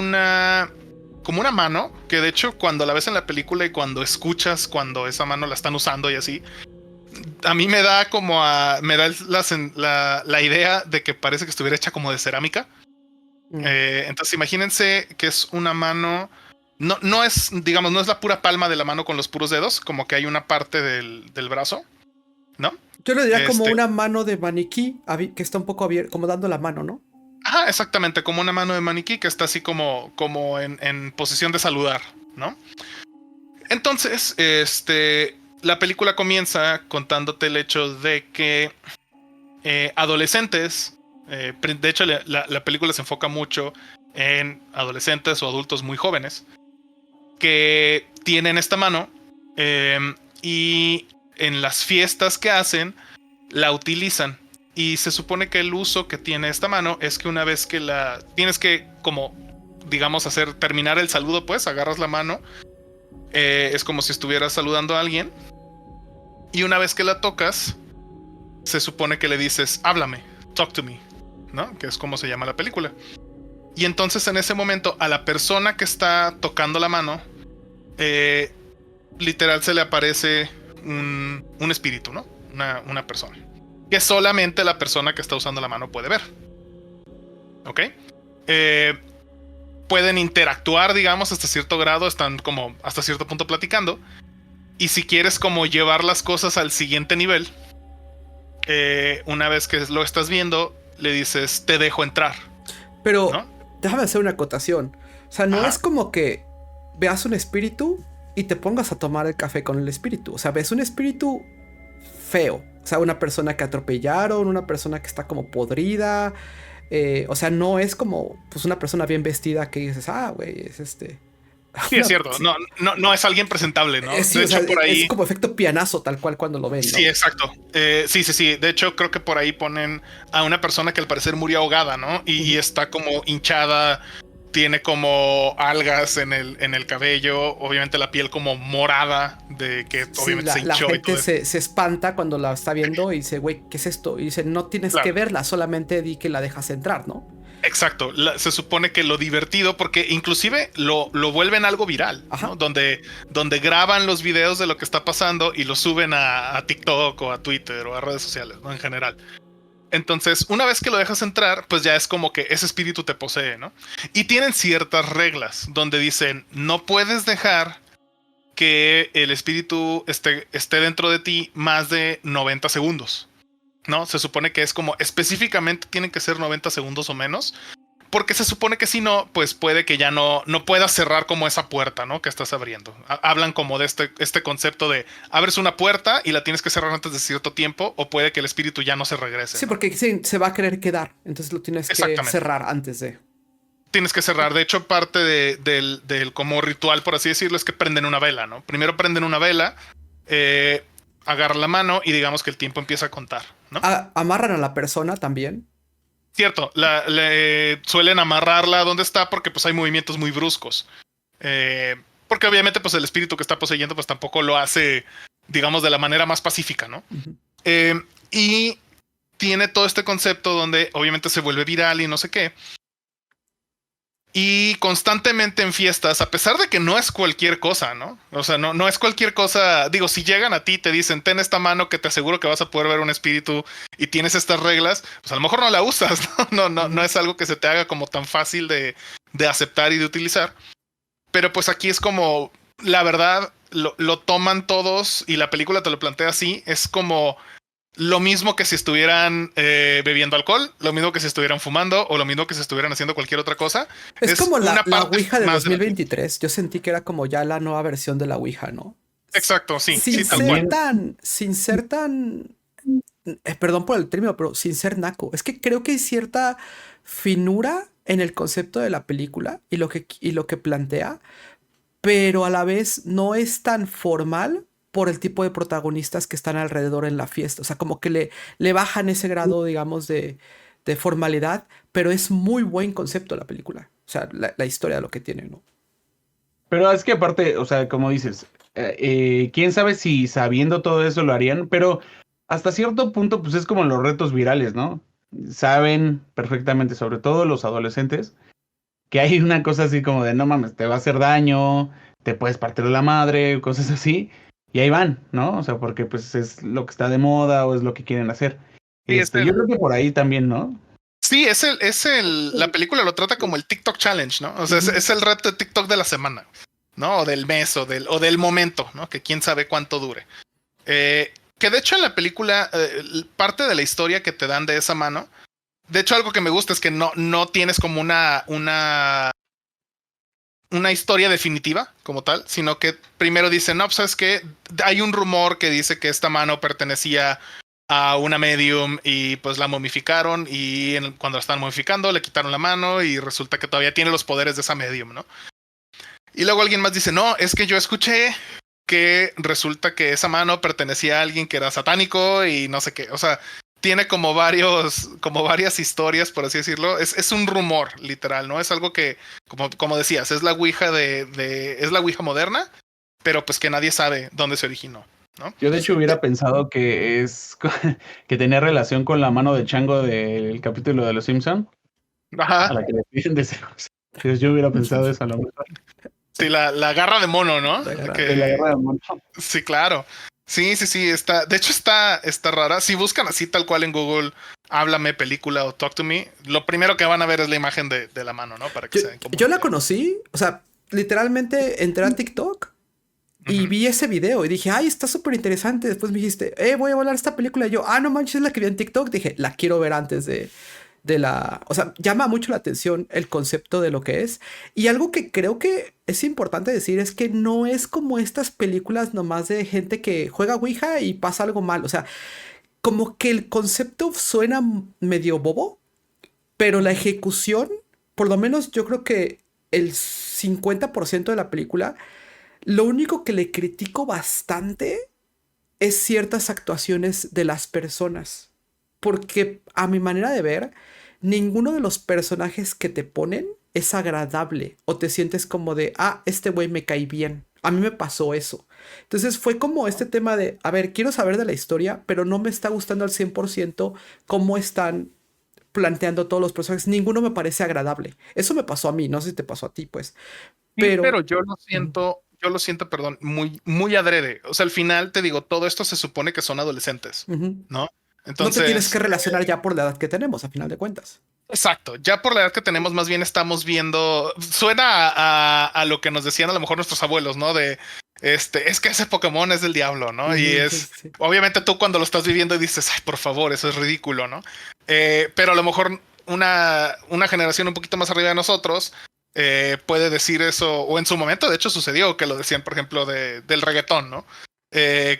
como una mano, que de hecho cuando la ves en la película y cuando escuchas cuando esa mano la están usando y así, a mí me da la idea de que parece que estuviera hecha como de cerámica. Entonces imagínense que es una mano, no es, digamos, no es la pura palma de la mano con los puros dedos, como que hay una parte del brazo, ¿no?
Yo le diría como una mano de maniquí que está un poco abierta, como dando la mano, ¿no?
Ajá, exactamente, como una mano de maniquí que está así como en posición de saludar, ¿no? Entonces, la película comienza contándote el hecho de que adolescentes, de hecho la película se enfoca mucho en adolescentes o adultos muy jóvenes que tienen esta mano y en las fiestas que hacen la utilizan. Y se supone que el uso que tiene esta mano es que una vez que tienes que, como, digamos, terminar el saludo, pues, agarras la mano. Es como si estuvieras saludando a alguien. Y una vez que la tocas, se supone que le dices, háblame, talk to me, ¿no? Que es como se llama la película. Y entonces en ese momento, a la persona que está tocando la mano, literal se le aparece un espíritu, ¿no? Una persona. Que solamente la persona que está usando la mano puede ver. ¿Ok? Pueden interactuar, digamos, hasta cierto grado. Están como hasta cierto punto platicando. Y si quieres como llevar las cosas al siguiente nivel, una vez que lo estás viendo, le dices, te dejo entrar.
Pero,
¿no?
Déjame hacer una acotación. O sea, no es como que veas un espíritu y te pongas a tomar el café con el espíritu. O sea, ves un espíritu feo. O sea, una persona que atropellaron, una persona que está como podrida. O sea, no es como pues una persona bien vestida que dices, güey, es
Sí, es cierto.
Sí,
No es alguien presentable, ¿no?
sí,
De
o sea,
hecho, por
es
ahí.
como efecto pianazo tal cual cuando lo ven, ¿no?
Sí, exacto. Sí. De hecho, creo que por ahí ponen a una persona que al parecer murió ahogada, ¿no? Y
Ujú.
está como hinchada, tiene como algas en el cabello, obviamente la piel como morada, de que
Sí,
obviamente se
la
hinchó y
gente
todo eso.
se espanta cuando la está viendo y dice, güey, ¿qué es esto? Y dice, no tienes que
Claro.
verla, solamente di que la dejas entrar, ¿no?
Exacto, se supone que lo divertido, porque inclusive lo vuelven algo viral, ¿no?
Ajá.
Donde graban los videos de lo que está pasando y lo suben a TikTok o a Twitter o a redes sociales, ¿no? En general. Entonces, una vez que lo dejas entrar, pues ya es como que ese espíritu te posee, ¿no? Y tienen ciertas reglas donde dicen, no puedes dejar que el espíritu esté dentro de ti más de 90 segundos, ¿no? Se supone que es como específicamente tienen que ser 90 segundos o menos, porque se supone que si no, pues puede que ya no puedas cerrar como esa puerta, ¿no? Que estás abriendo. Hablan como de este concepto de abres una puerta y la tienes que cerrar antes de cierto tiempo, o puede que el espíritu ya no se regrese,
Sí,
¿no?
porque se va a querer quedar, entonces lo tienes que
Exactamente.
cerrar antes de...
Tienes que cerrar. De hecho, parte del como ritual, por así decirlo, es que prenden una vela, ¿no? Primero prenden una vela, eh, agarran la mano y digamos que el tiempo empieza a contar, ¿no?
Amarran a la persona también.
Cierto, suelen amarrarla donde está porque pues hay movimientos muy bruscos. Porque obviamente pues el espíritu que está poseyendo pues tampoco lo hace, digamos, de la manera más pacífica, ¿no?
Ujú.
Y tiene todo este concepto donde obviamente se vuelve viral y no sé qué. Y constantemente en fiestas, a pesar de que no es cualquier cosa, ¿no? O sea, no es cualquier cosa. Digo, si llegan a ti y te dicen, ten esta mano que te aseguro que vas a poder ver un espíritu y tienes estas reglas, pues a lo mejor no la usas, ¿no? No
Ujú.
es algo que se te haga como tan fácil de aceptar y de utilizar. Pero pues aquí es como, la verdad, lo toman todos y la película te lo plantea así. Es como lo mismo que si estuvieran bebiendo alcohol, lo mismo que si estuvieran fumando o lo mismo que si estuvieran haciendo cualquier otra cosa.
Es
Es
como
una
la
parte
Ouija de
más de la vida.
2023. Yo sentí que era como ya la nueva versión de la Ouija, ¿no?
Exacto, sí,
Sin
sí, tal
ser
cual.
También,
tan, sin ser tan, perdón por el término, pero sin ser naco. Es que creo que hay cierta finura en el concepto de la película y lo que plantea, pero a la vez no es tan formal por el tipo de protagonistas que están alrededor en la fiesta. O sea, como que le bajan ese grado, digamos, de formalidad, pero es muy buen concepto la película. O sea, la historia de lo que tiene, ¿no?
pero es que aparte, o sea, como dices, quién sabe si sabiendo todo eso lo harían, pero hasta cierto punto, pues es como los retos virales, ¿no? Saben perfectamente, sobre todo los adolescentes, que hay una cosa así como de no mames, te va a hacer daño, te puedes partir la madre, cosas así, y ahí van, ¿no? O sea, porque pues es lo que está de moda o es lo que quieren hacer.
Sí,
Yo creo que por ahí también, ¿no?
sí, la película lo trata como el TikTok Challenge, ¿no? O sea,
Ujú.
es el reto de TikTok de la semana, ¿no? O del mes, o del momento, ¿no? Que quién sabe cuánto dure. Que de hecho en la película, parte de la historia que te dan de esa mano, de hecho algo que me gusta es que no tienes como una historia definitiva como tal, sino que primero dicen, no, pues sabes que hay un rumor que dice que esta mano pertenecía a una medium y pues la momificaron y cuando la están momificando le quitaron la mano y resulta que todavía tiene los poderes de esa medium, ¿no? Y luego alguien más dice, no, es que yo escuché que resulta que esa mano pertenecía a alguien que era satánico y no sé qué. O sea, tiene como varias historias, por así decirlo. Es un rumor, literal, ¿no? Es algo que, como decías, es la Ouija es la Ouija moderna, pero pues que nadie sabe dónde se originó, ¿no?
Yo de hecho hubiera pensado que que tenía relación con la mano de chango del capítulo de Los Simpson, a
Ajá.
la que le piden deseos. Entonces yo hubiera pensado eso a lo mejor,
Sí, la garra de mono, ¿no?
La gran-
de la
Que
guerra del mono.
sí, claro. Sí, está. De hecho, está rara. Si buscan así tal cual en Google, háblame película o talk to me, lo primero que van a ver es la imagen de la mano, ¿no? Para que
Yo,
se den como
yo
una
la
idea.
conocí, o sea, literalmente entré a TikTok y
Ujú.
vi ese video y dije, ay, está súper interesante. Después me dijiste, voy a volar esta película. Y yo, no manches, es la que vi en TikTok. Dije, la quiero ver antes de la... O sea, llama mucho la atención el concepto de lo que es. Y algo que creo que es importante decir es que no es como estas películas nomás de gente que juega Ouija y pasa algo mal. O sea, como que el concepto suena medio bobo, pero la ejecución, por lo menos yo creo que el 50% de la película. Lo único que le critico bastante es ciertas actuaciones de las personas. Porque a mi manera de ver, ninguno de los personajes que te ponen es agradable o te sientes como de, este güey me cae bien. A mí me pasó eso. Entonces fue como este tema de, a ver, quiero saber de la historia, pero no me está gustando al 100% cómo están planteando todos los personajes. Ninguno me parece agradable. Eso me pasó a mí, no sé si te pasó a ti, pues.
Sí,
Pero
pero yo lo siento, perdón, muy, muy adrede. O sea, al final te digo, todo esto se supone que son adolescentes,
ujú,
¿no?
no te tienes que
Entonces,
relacionar ya por la edad que tenemos, a final de cuentas.
exacto, ya por la edad que tenemos, más bien estamos viendo, suena a lo que nos decían a lo mejor nuestros abuelos, ¿no? De, es que ese Pokémon es del diablo, ¿no? Y
Ujú, sí,
es,
sí, sí.
obviamente tú cuando lo estás viviendo dices, ay, por favor, eso es ridículo, ¿no? Pero a lo mejor una generación un poquito más arriba de nosotros puede decir eso, o en su momento de hecho sucedió que lo decían, por ejemplo, del reggaetón, ¿no?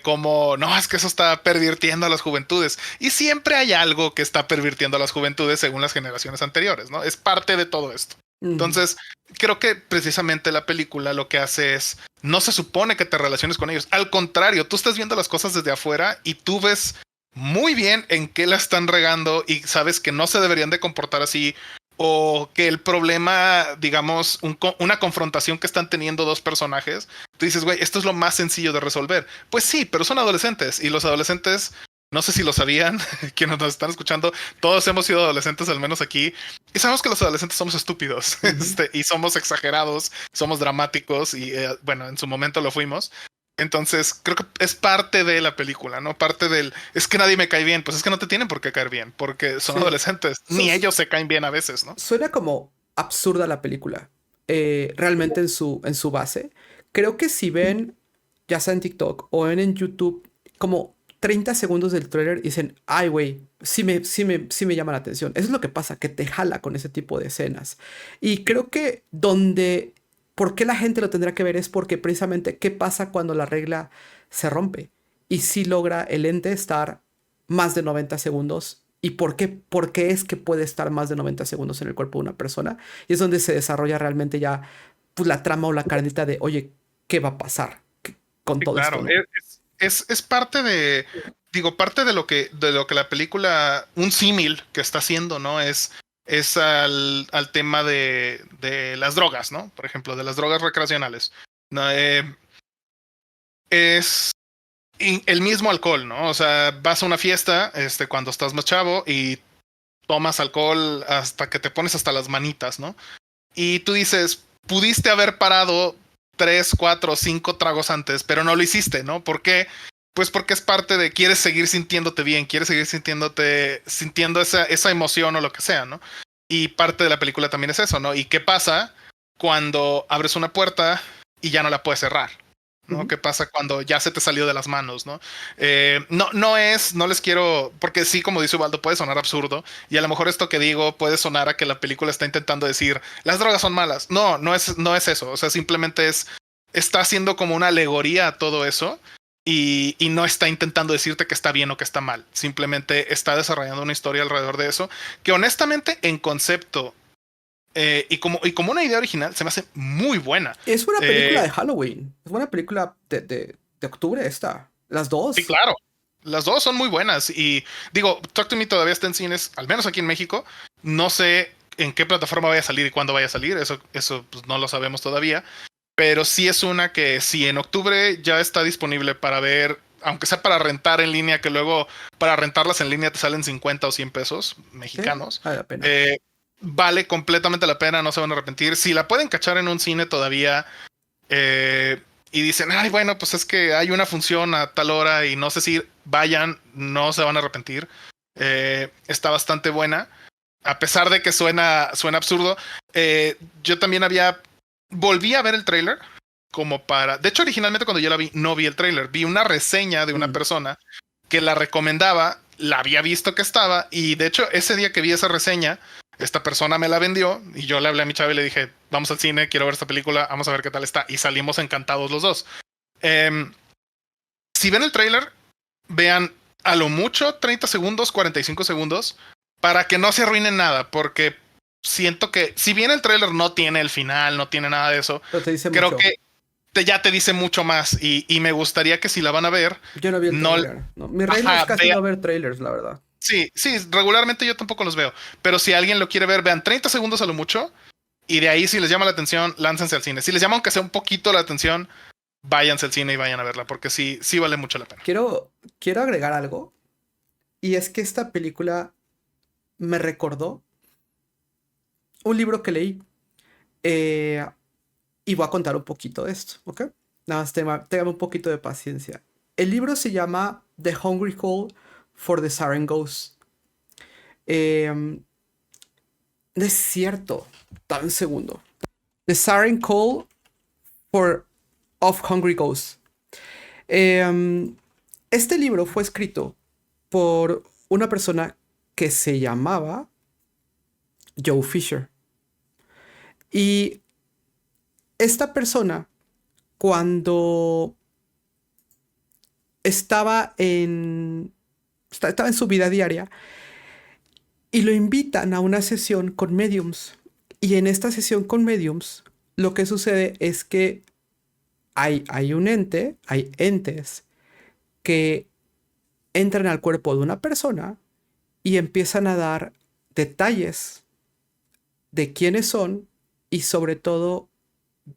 Como, no, es que eso está pervirtiendo a las juventudes. Y siempre hay algo que está pervirtiendo a las juventudes según las generaciones anteriores, ¿no? Es parte de todo esto.
Ujú,
Entonces, creo que precisamente la película lo que hace es, no se supone que te relaciones con ellos. Al contrario, tú estás viendo las cosas desde afuera y tú ves muy bien en qué la están regando y sabes que no se deberían de comportar así o que el problema, digamos, una confrontación que están teniendo dos personajes, tú dices, güey, esto es lo más sencillo de resolver. Pues sí, pero son adolescentes y los adolescentes, no sé si lo sabían, quienes nos están escuchando, todos hemos sido adolescentes, al menos aquí, y sabemos que los adolescentes somos estúpidos,
ujú.
y somos exagerados, somos dramáticos y bueno, en su momento lo fuimos. Entonces, creo que es parte de la película, ¿no? Parte del, es que nadie me cae bien, pues es que no te tienen por qué caer bien, porque son
Sí.
adolescentes,
Su-
ni
su-
ellos se caen bien a veces, ¿no?
Suena como absurda la película, realmente en su base. Creo que si ven, ya sea en TikTok o en YouTube, como 30 segundos del trailer y dicen, ay, güey, sí me llama la atención. Eso es lo que pasa, que te jala con ese tipo de escenas. Y creo que ¿por qué la gente lo tendrá que ver? Es porque precisamente, ¿qué pasa cuando la regla se rompe? Y si logra el ente estar más de 90 segundos. ¿Y por qué es que puede estar más de 90 segundos en el cuerpo de una persona? Y es donde se desarrolla realmente ya pues, la trama o la carnita de, oye, ¿qué va a pasar con
Sí,
todo esto,
claro,
no?
es parte de, digo, parte de lo que la película, un símil que está haciendo, ¿no? Es al tema de las drogas, ¿no? Por ejemplo, de las drogas recreacionales. No, es el mismo alcohol, ¿no? O sea, vas a una fiesta, cuando estás más chavo y tomas alcohol hasta que te pones hasta las manitas, ¿no? Y tú dices, pudiste haber parado 3, 4, 5 tragos antes, pero no lo hiciste, ¿no? ¿Por qué? Pues porque es parte de, quieres seguir sintiéndote bien, quieres seguir sintiendo esa emoción o lo que sea, ¿no? Y parte de la película también es eso, ¿no? ¿Y qué pasa cuando abres una puerta y ya no la puedes cerrar? ¿No?
Ujú.
¿Qué pasa cuando ya se te salió de las manos, ¿no? No les quiero, porque sí, como dice Ubaldo, puede sonar absurdo, y a lo mejor esto que digo puede sonar a que la película está intentando decir, las drogas son malas. No es eso, o sea, simplemente está haciendo como una alegoría a todo eso, y no está intentando decirte que está bien o que está mal, simplemente está desarrollando una historia alrededor de eso, que honestamente en concepto y como una idea original se me hace muy buena.
Es una película
Eh,
de Halloween. Es una película de octubre esta. Las
Sí,
dos.
claro. Las dos son muy buenas. Y digo, Talk to Me todavía está en cines, al menos aquí en México. No sé en qué plataforma vaya a salir y cuándo vaya a salir. Eso pues, no lo sabemos todavía. Pero sí es una que si en octubre ya está disponible para ver, aunque sea para rentar en línea, que luego para rentarlas en línea te salen 50 o 100 pesos
Sí,
mexicanos.
vale la pena.
eh, vale completamente la pena, no se van a arrepentir. Si la pueden cachar en un cine todavía, eh, y dicen, ay, bueno, pues es que hay una función a tal hora y no sé si vayan, no se van a arrepentir. Está bastante buena. A pesar de que suena absurdo, yo también volví a ver el tráiler como para... De hecho, originalmente cuando yo la vi, no vi el tráiler. Vi una reseña de una
Mm.
persona que la recomendaba, la había visto que estaba, y de hecho, ese día que vi esa reseña, esta persona me la vendió y yo le hablé a mi chava y le dije, vamos al cine, quiero ver esta película, vamos a ver qué tal está. Y salimos encantados los dos. Eh, si ven el tráiler, vean a lo mucho 30 segundos, 45 segundos, para que no se arruinen nada, porque siento que, si bien el tráiler no tiene el final, no tiene nada de eso,
Pero te dice
creo
mucho.
que ya te dice mucho más y me gustaría que si la van a ver,
Yo no vi el
no,
tráiler, ¿no? Mi regla es
ajá,
casi no ver trailers, la verdad.
sí, sí, regularmente yo tampoco los veo, pero si alguien lo quiere ver, vean 30 segundos a lo mucho y de ahí si les llama la atención, láncense al cine. Si les llama aunque sea un poquito la atención, váyanse al cine y vayan a verla, porque sí, sí vale mucho la pena.
Quiero agregar algo, y es que esta película me recordó un libro que leí. eh, y voy a contar un poquito de esto, ¿ok? Nada más téngame un poquito de paciencia. El libro se llama The Hungry Call for the Siren Ghost. No es cierto. Dame un segundo. The Siren Call for of Hungry Ghosts. Este libro fue escrito por una persona que se llamaba Joe Fisher. Y esta persona, cuando estaba estaba en su vida diaria, y lo invitan a una sesión con mediums. Y en esta sesión con mediums, lo que sucede es que hay un ente, hay entes que entran al cuerpo de una persona y empiezan a dar detalles de quiénes son y sobre todo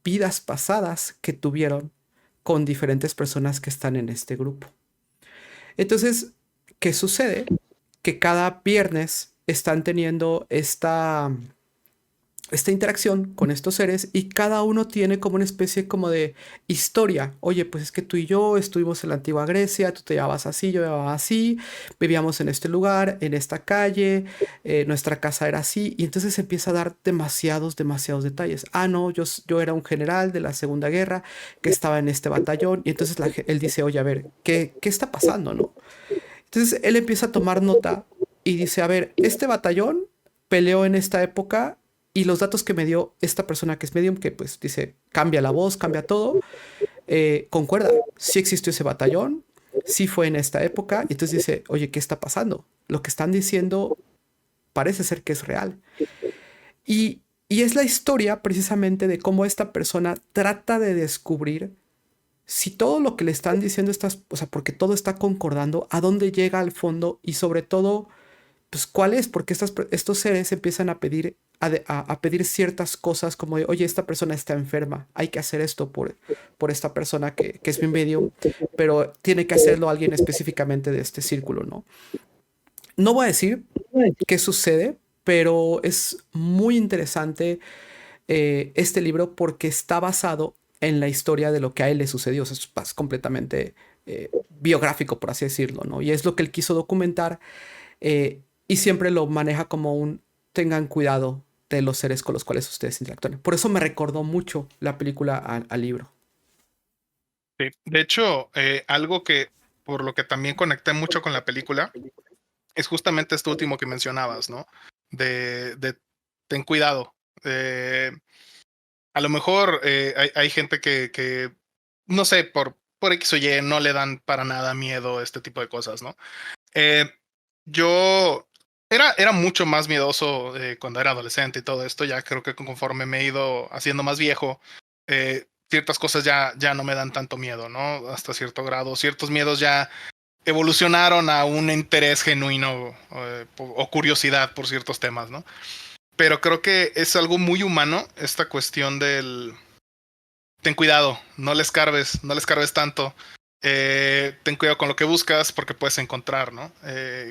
vidas pasadas que tuvieron con diferentes personas que están en este grupo. Entonces, ¿qué sucede? Que cada viernes están teniendo esta interacción con estos seres y cada uno tiene como una especie como de historia. Oye, pues es que tú y yo estuvimos en la antigua Grecia, tú te llamabas así, yo me llamaba así, vivíamos en este lugar, en esta calle, nuestra casa era así, y entonces se empieza a dar demasiados detalles. Ah, no, yo era un general de la Segunda Guerra que estaba en este batallón, y entonces él dice, oye, a ver, ¿qué está pasando, no? Entonces él empieza a tomar nota y dice, a ver, este batallón peleó en esta época y los datos que me dio esta persona que es medium, que pues dice, cambia la voz, cambia todo, concuerda, sí existió ese batallón, sí fue en esta época, y entonces dice, oye, ¿qué está pasando? Lo que están diciendo parece ser que es real. Y es la historia precisamente de cómo esta persona trata de descubrir si todo lo que le están diciendo estas, o sea, porque todo está concordando, a dónde llega al fondo y sobre todo, pues cuál es, porque estos seres empiezan a pedir, a pedir ciertas cosas como de, oye, esta persona está enferma, hay que hacer esto por esta persona que es mi medium, pero tiene que hacerlo alguien específicamente de este círculo, ¿no? No voy a decir qué sucede, pero es muy interesante este libro porque está basado en la historia de lo que a él le sucedió. O sea, es completamente biográfico, por así decirlo, ¿no? Y es lo que él quiso documentar y siempre lo maneja como un tengan cuidado de los seres con los cuales ustedes interactúan. Por eso me recordó mucho la película al libro.
Sí. De hecho, algo que por lo que también conecté mucho con la película es justamente esto último que mencionabas, ¿no? De ten cuidado. A lo mejor hay gente que, no sé, por X o Y no le dan para nada miedo a este tipo de cosas, ¿no? Eh, yo era mucho más miedoso cuando era adolescente y todo esto. Ya creo que conforme me he ido haciendo más viejo, ciertas cosas ya no me dan tanto miedo, ¿no? Hasta cierto grado. Ciertos miedos ya evolucionaron a un interés genuino o curiosidad por ciertos temas, ¿no? Pero creo que es algo muy humano esta cuestión del ten cuidado, no le escarbes tanto. Ten cuidado con lo que buscas porque puedes encontrar, ¿no?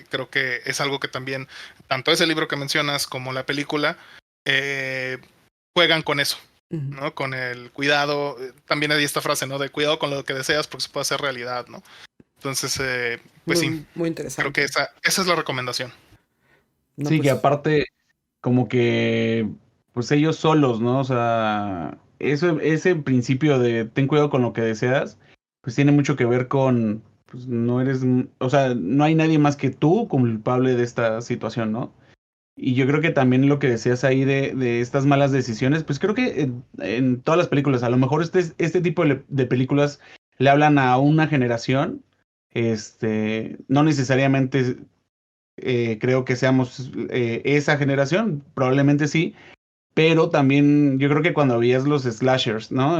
Creo que es algo que también, tanto ese libro que mencionas como la película, juegan con eso, ¿no? Con el cuidado. También hay esta frase, ¿no? De cuidado con lo que deseas porque se puede hacer realidad, ¿no? Entonces, pues sí,
Muy interesante.
creo que esa es la recomendación.
No,
Sí,
pues,
que aparte, como que, pues ellos solos, ¿no? O sea, ese principio de ten cuidado con lo que deseas, pues tiene mucho que ver con, pues no eres, o sea, no hay nadie más que tú culpable de esta situación, ¿no? Y yo creo que también lo que decías ahí de estas malas decisiones, pues creo que en todas las películas, a lo mejor este tipo de películas le hablan a una generación, no necesariamente creo que seamos esa generación, probablemente sí, pero también yo creo que cuando veías los slashers, ¿no?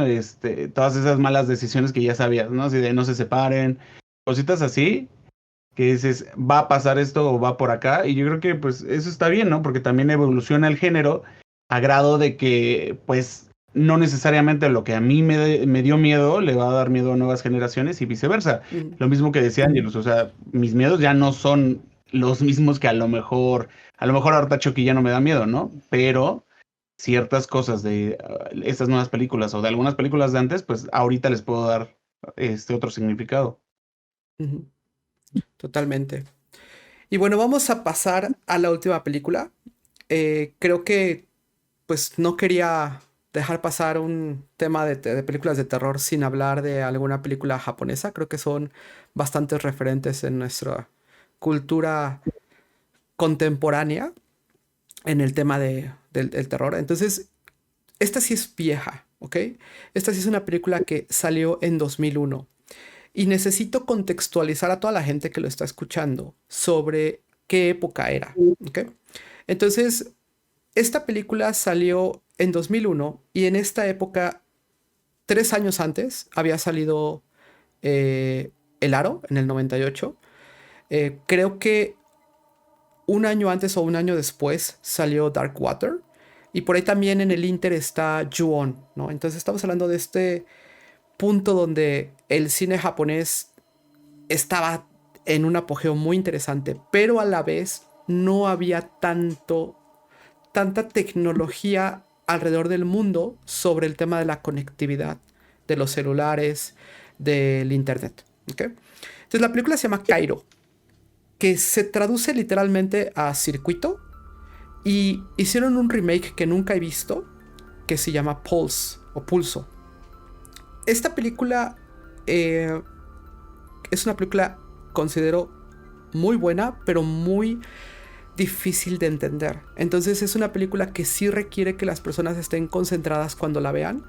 Todas esas malas decisiones que ya sabías, ¿no? Así de no se separen, cositas así, que dices, va a pasar esto o va por acá, y yo creo que pues eso está bien, ¿no? Porque también evoluciona el género a grado de que pues no necesariamente lo que a mí me dio miedo le va a dar miedo a nuevas generaciones y viceversa. Lo mismo que decía Angelus, o sea, mis miedos ya no son los mismos que a lo mejor ahorita Chucky ya no me da miedo, ¿no? Pero ciertas cosas de estas nuevas películas o de algunas películas de antes, pues ahorita les puedo dar otro significado.
Ujú. Totalmente. Y bueno, vamos a pasar a la última película. Creo que pues no quería dejar pasar un tema de películas de terror sin hablar de alguna película japonesa. Creo que son bastantes referentes en nuestra cultura contemporánea en el tema del terror. Entonces, esta sí es vieja, ¿ok? Esta sí es una película que salió en 2001. Y necesito contextualizar a toda la gente que lo está escuchando sobre qué época era, ¿ok? Entonces, esta película salió en 2001 y en esta época, 3 años antes, había salido El Aro en el 98. Creo que un año antes o un año después salió Dark Water. Y por ahí también en el Inter está Ju-On, ¿no? Entonces estamos hablando de este punto donde el cine japonés estaba en un apogeo muy interesante, pero a la vez no había tanta tecnología alrededor del mundo sobre el tema de la conectividad, de los celulares, del internet. ¿Okay? Entonces la película se llama Cairo, que se traduce literalmente a circuito, y hicieron un remake que nunca he visto, que se llama Pulse o Pulso. Esta película es una película, considero, muy buena, pero muy difícil de entender. Entonces es una película que sí requiere que las personas estén concentradas cuando la vean.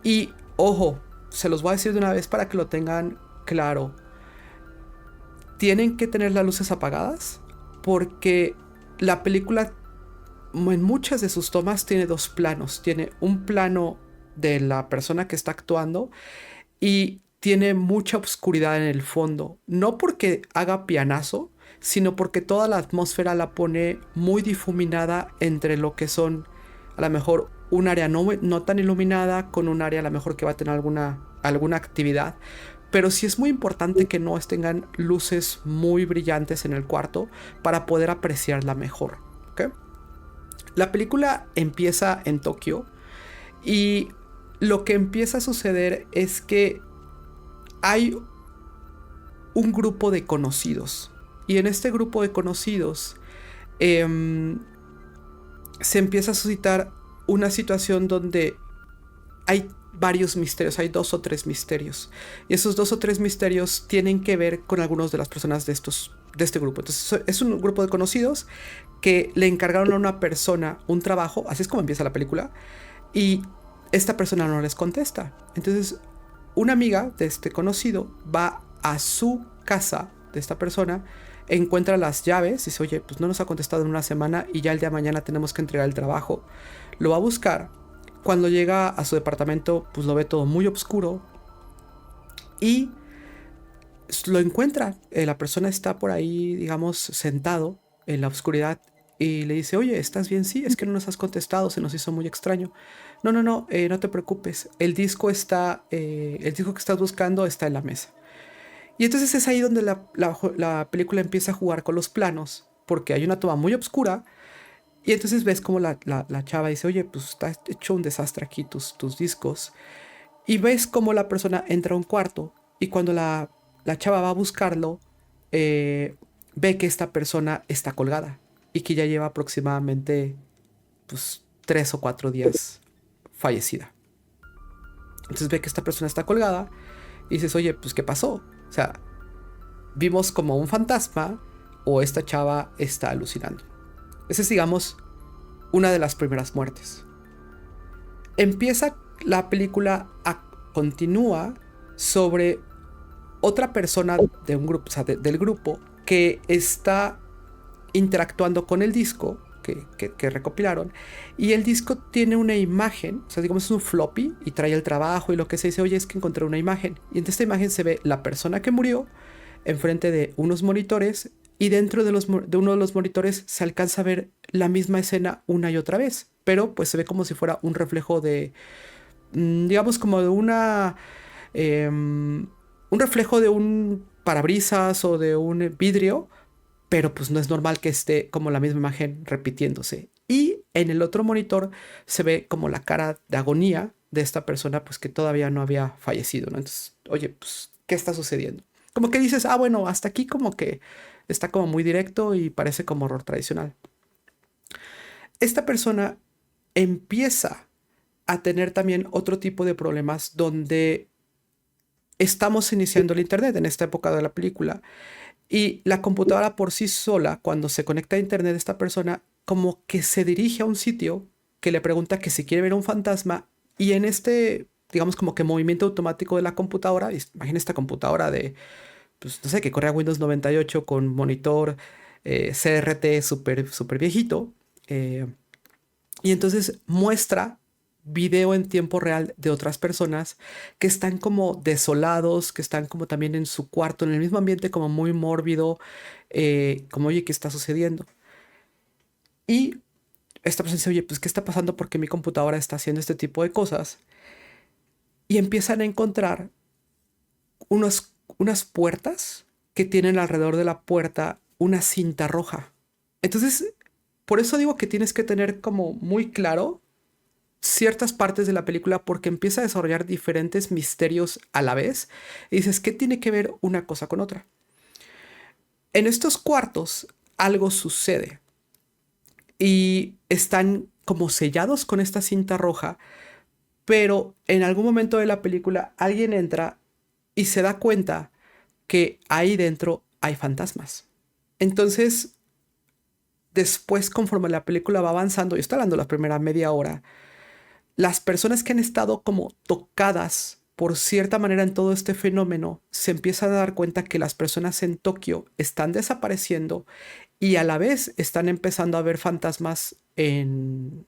Y ojo, se los voy a decir de una vez para que lo tengan claro. Tienen que tener las luces apagadas porque la película en muchas de sus tomas tiene dos planos. Tiene un plano de la persona que está actuando y tiene mucha oscuridad en el fondo. No porque haga pianazo, sino porque toda la atmósfera la pone muy difuminada entre lo que son a lo mejor un área no tan iluminada con un área a lo mejor que va a tener alguna actividad. Pero sí es muy importante que no tengan luces muy brillantes en el cuarto para poder apreciarla mejor. ¿Okay? La película empieza en Tokio y lo que empieza a suceder es que hay un grupo de conocidos. Y en este grupo de conocidos se empieza a suscitar una situación donde hay varios misterios, hay 2 o 3 misterios. Y esos 2 o 3 misterios tienen que ver con algunos de las personas de este grupo. Entonces es un grupo de conocidos que le encargaron a una persona un trabajo, así es como empieza la película, y esta persona no les contesta. Entonces una amiga de este conocido va a su casa de esta persona, encuentra las llaves y dice, oye, pues no nos ha contestado en una semana y ya el día de mañana tenemos que entregar el trabajo. Lo va a buscar. Cuando llega a su departamento, pues lo ve todo muy oscuro y lo encuentra. La persona está por ahí, digamos, sentado en la oscuridad y le dice, oye, ¿estás bien? Sí, es que no nos has contestado, se nos hizo muy extraño. No, no te preocupes. El disco que estás buscando está en la mesa. Y entonces es ahí donde la película empieza a jugar con los planos, porque hay una toma muy oscura. Y entonces ves como la chava dice, oye, pues está hecho un desastre aquí tus discos. Y ves como la persona entra a un cuarto y cuando la chava va a buscarlo, ve que esta persona está colgada y que ya lleva aproximadamente pues 3 o 4 días fallecida. Entonces ve que esta persona está colgada y dices, oye, pues ¿qué pasó? O sea, vimos como un fantasma o esta chava está alucinando. Esa es, digamos, una de las primeras muertes. Empieza la película continúa sobre otra persona de un grupo, o sea, del grupo, que está interactuando con el disco que recopilaron, y el disco tiene una imagen, o sea, digamos es un floppy y trae el trabajo y lo que se dice, oye, es que encontré una imagen, y en esta imagen se ve la persona que murió enfrente de unos monitores, y dentro de uno de los monitores se alcanza a ver la misma escena una y otra vez, pero pues se ve como si fuera un reflejo de, digamos como de un reflejo de un parabrisas o de un vidrio, pero pues no es normal que esté como la misma imagen repitiéndose. Y en el otro monitor se ve como la cara de agonía de esta persona, pues que todavía no había fallecido, ¿no? Entonces, oye, pues, ¿qué está sucediendo? Como que dices, ah, bueno, hasta aquí como que está como muy directo y parece como horror tradicional. Esta persona empieza a tener también otro tipo de problemas donde estamos iniciando el internet en esta época de la película. Y la computadora por sí sola, cuando se conecta a internet, esta persona como que se dirige a un sitio que le pregunta que si quiere ver un fantasma, y en este, digamos como que movimiento automático de la computadora, imagina esta computadora de, pues no sé, que corre a Windows 98 con monitor CRT súper super viejito, eh, y entonces muestra video en tiempo real de otras personas que están como desolados, que están como también en su cuarto, en el mismo ambiente como muy mórbido, como oye, ¿qué está sucediendo? Y esta persona dice, oye, pues ¿qué está pasando? Porque mi computadora está haciendo este tipo de cosas. Y empiezan a encontrar unas puertas que tienen alrededor de la puerta una cinta roja. Entonces, por eso digo que tienes que tener como muy claro ciertas partes de la película porque empieza a desarrollar diferentes misterios a la vez y dices, ¿qué tiene que ver una cosa con otra? En estos cuartos algo sucede y están como sellados con esta cinta roja, pero en algún momento de la película alguien entra y se da cuenta que ahí dentro hay fantasmas. Entonces, después, conforme la película va avanzando, yo estoy hablando de la primera media hora, las personas que han estado como tocadas por cierta manera en todo este fenómeno se empiezan a dar cuenta que las personas en Tokio están desapareciendo y a la vez están empezando a ver fantasmas en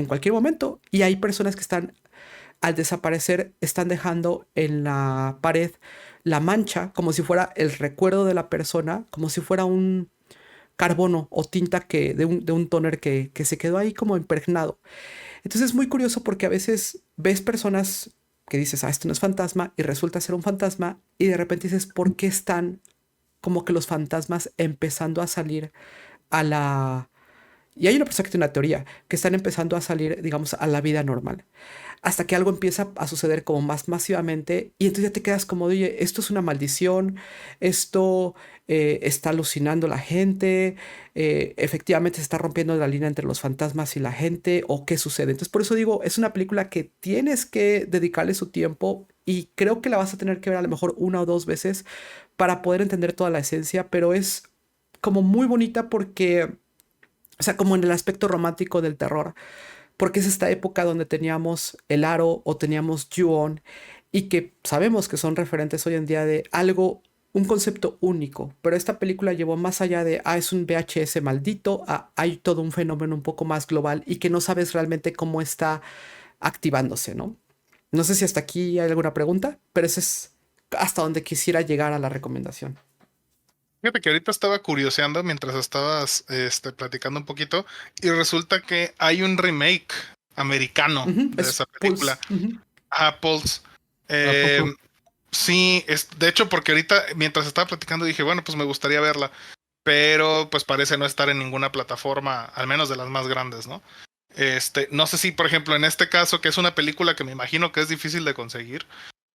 cualquier momento, y hay personas que están al desaparecer están dejando en la pared la mancha como si fuera el recuerdo de la persona, como si fuera un carbono o tinta de un tóner que se quedó ahí como impregnado. Entonces es muy curioso porque a veces ves personas que dices, ah, esto no es fantasma, y resulta ser un fantasma, y de repente dices, ¿por qué están como que los fantasmas empezando a salir a la... Y hay una persona que tiene una teoría, que están empezando a salir, digamos, a la vida normal, hasta que algo empieza a suceder como más masivamente, y entonces ya te quedas como, oye, esto es una maldición, esto está alucinando la gente, efectivamente se está rompiendo la línea entre los fantasmas y la gente, o qué sucede. Entonces por eso digo, es una película que tienes que dedicarle su tiempo, y creo que la vas a tener que ver a lo mejor una o dos veces para poder entender toda la esencia, pero es como muy bonita porque, o sea, como en el aspecto romántico del terror, porque es esta época donde teníamos El Aro o teníamos Ju-On, y que sabemos que son referentes hoy en día de algo, un concepto único, pero esta película llevó más allá de, ah, es un VHS maldito, a hay todo un fenómeno un poco más global y que no sabes realmente cómo está activándose, ¿no? No sé si hasta aquí hay alguna pregunta, pero ese es hasta donde quisiera llegar a la recomendación.
Fíjate que ahorita estaba curioseando mientras estabas platicando un poquito y resulta que hay un remake americano
Ujú,
de
es
esa
Pulse.
película,
Ujú.
Apples.
¿A poco?
Sí, de hecho porque ahorita mientras estaba platicando dije, bueno, pues me gustaría verla, pero pues parece no estar en ninguna plataforma, al menos de las más grandes, ¿no? No sé si, por ejemplo, en este caso, que es una película que me imagino que es difícil de conseguir,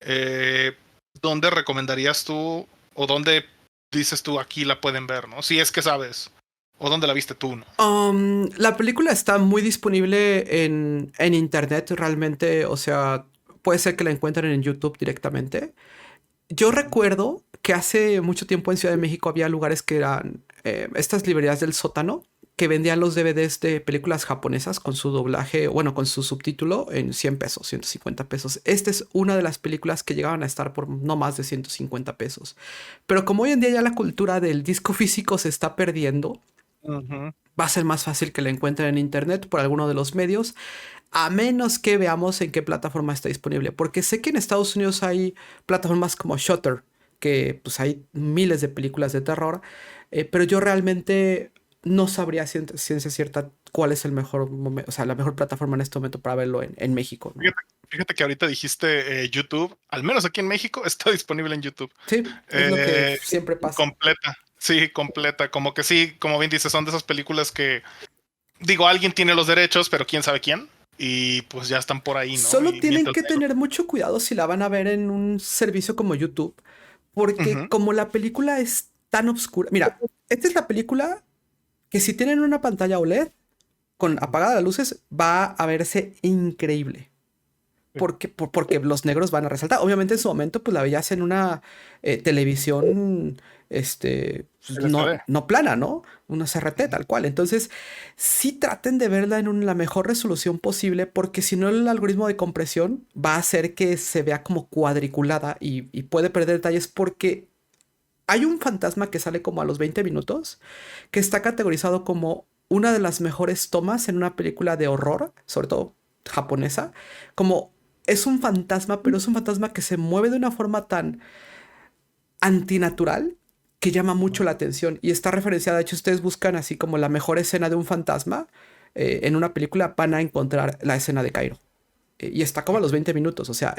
eh, ¿dónde recomendarías tú o dónde dices tú aquí la pueden ver, ¿no? Si es que sabes. ¿O dónde la viste tú, no?
La película está muy disponible en internet realmente, o sea, puede ser que la encuentren en YouTube directamente. Yo recuerdo que hace mucho tiempo en Ciudad de México había lugares que eran estas librerías del sótano que vendían los DVDs de películas japonesas con su doblaje, bueno, con su subtítulo en 100 pesos, 150 pesos. Esta es una de las películas que llegaban a estar por no más de 150 pesos. Pero como hoy en día ya la cultura del disco físico se está perdiendo,
Ujú.
Va a ser más fácil que la encuentren en internet por alguno de los medios, a menos que veamos en qué plataforma está disponible. Porque sé que en Estados Unidos hay plataformas como Shudder, que pues hay miles de películas de terror, pero yo realmente no sabría ciencia cierta cuál es el mejor momento, o sea, la mejor plataforma en este momento para verlo en México, ¿no?
Fíjate que ahorita dijiste YouTube, al menos aquí en México está disponible en YouTube.
Sí, es lo que
Eh,
siempre pasa.
completa, sí, completa. Como que sí, como bien dices, son de esas películas que, digo, alguien tiene los derechos, pero quién sabe quién. Y pues ya están por ahí, ¿no?
Solo
Y
tienen
mientras...
que tener mucho cuidado si la van a ver en un servicio como YouTube, porque
Ujú.
como la película es tan oscura, mira, esta es la película que si tienen una pantalla OLED con apagadas las luces va a verse increíble.
Sí.
Porque los negros van a resaltar. Obviamente en su momento pues la veías en una televisión pues, no,
LCD.
no plana, ¿no? Una CRT
Ujú.
tal cual. Entonces sí traten de verla en la mejor resolución posible porque si no el algoritmo de compresión va a hacer que se vea como cuadriculada y puede perder detalles porque hay un fantasma que sale como a los 20 minutos que está categorizado como una de las mejores tomas en una película de horror, sobre todo japonesa, como es un fantasma, pero es un fantasma que se mueve de una forma tan antinatural que llama mucho la atención y está referenciada. De hecho, ustedes buscan así como la mejor escena de un fantasma en una película, van a encontrar la escena de Cairo. Y está como a los 20 minutos, o sea,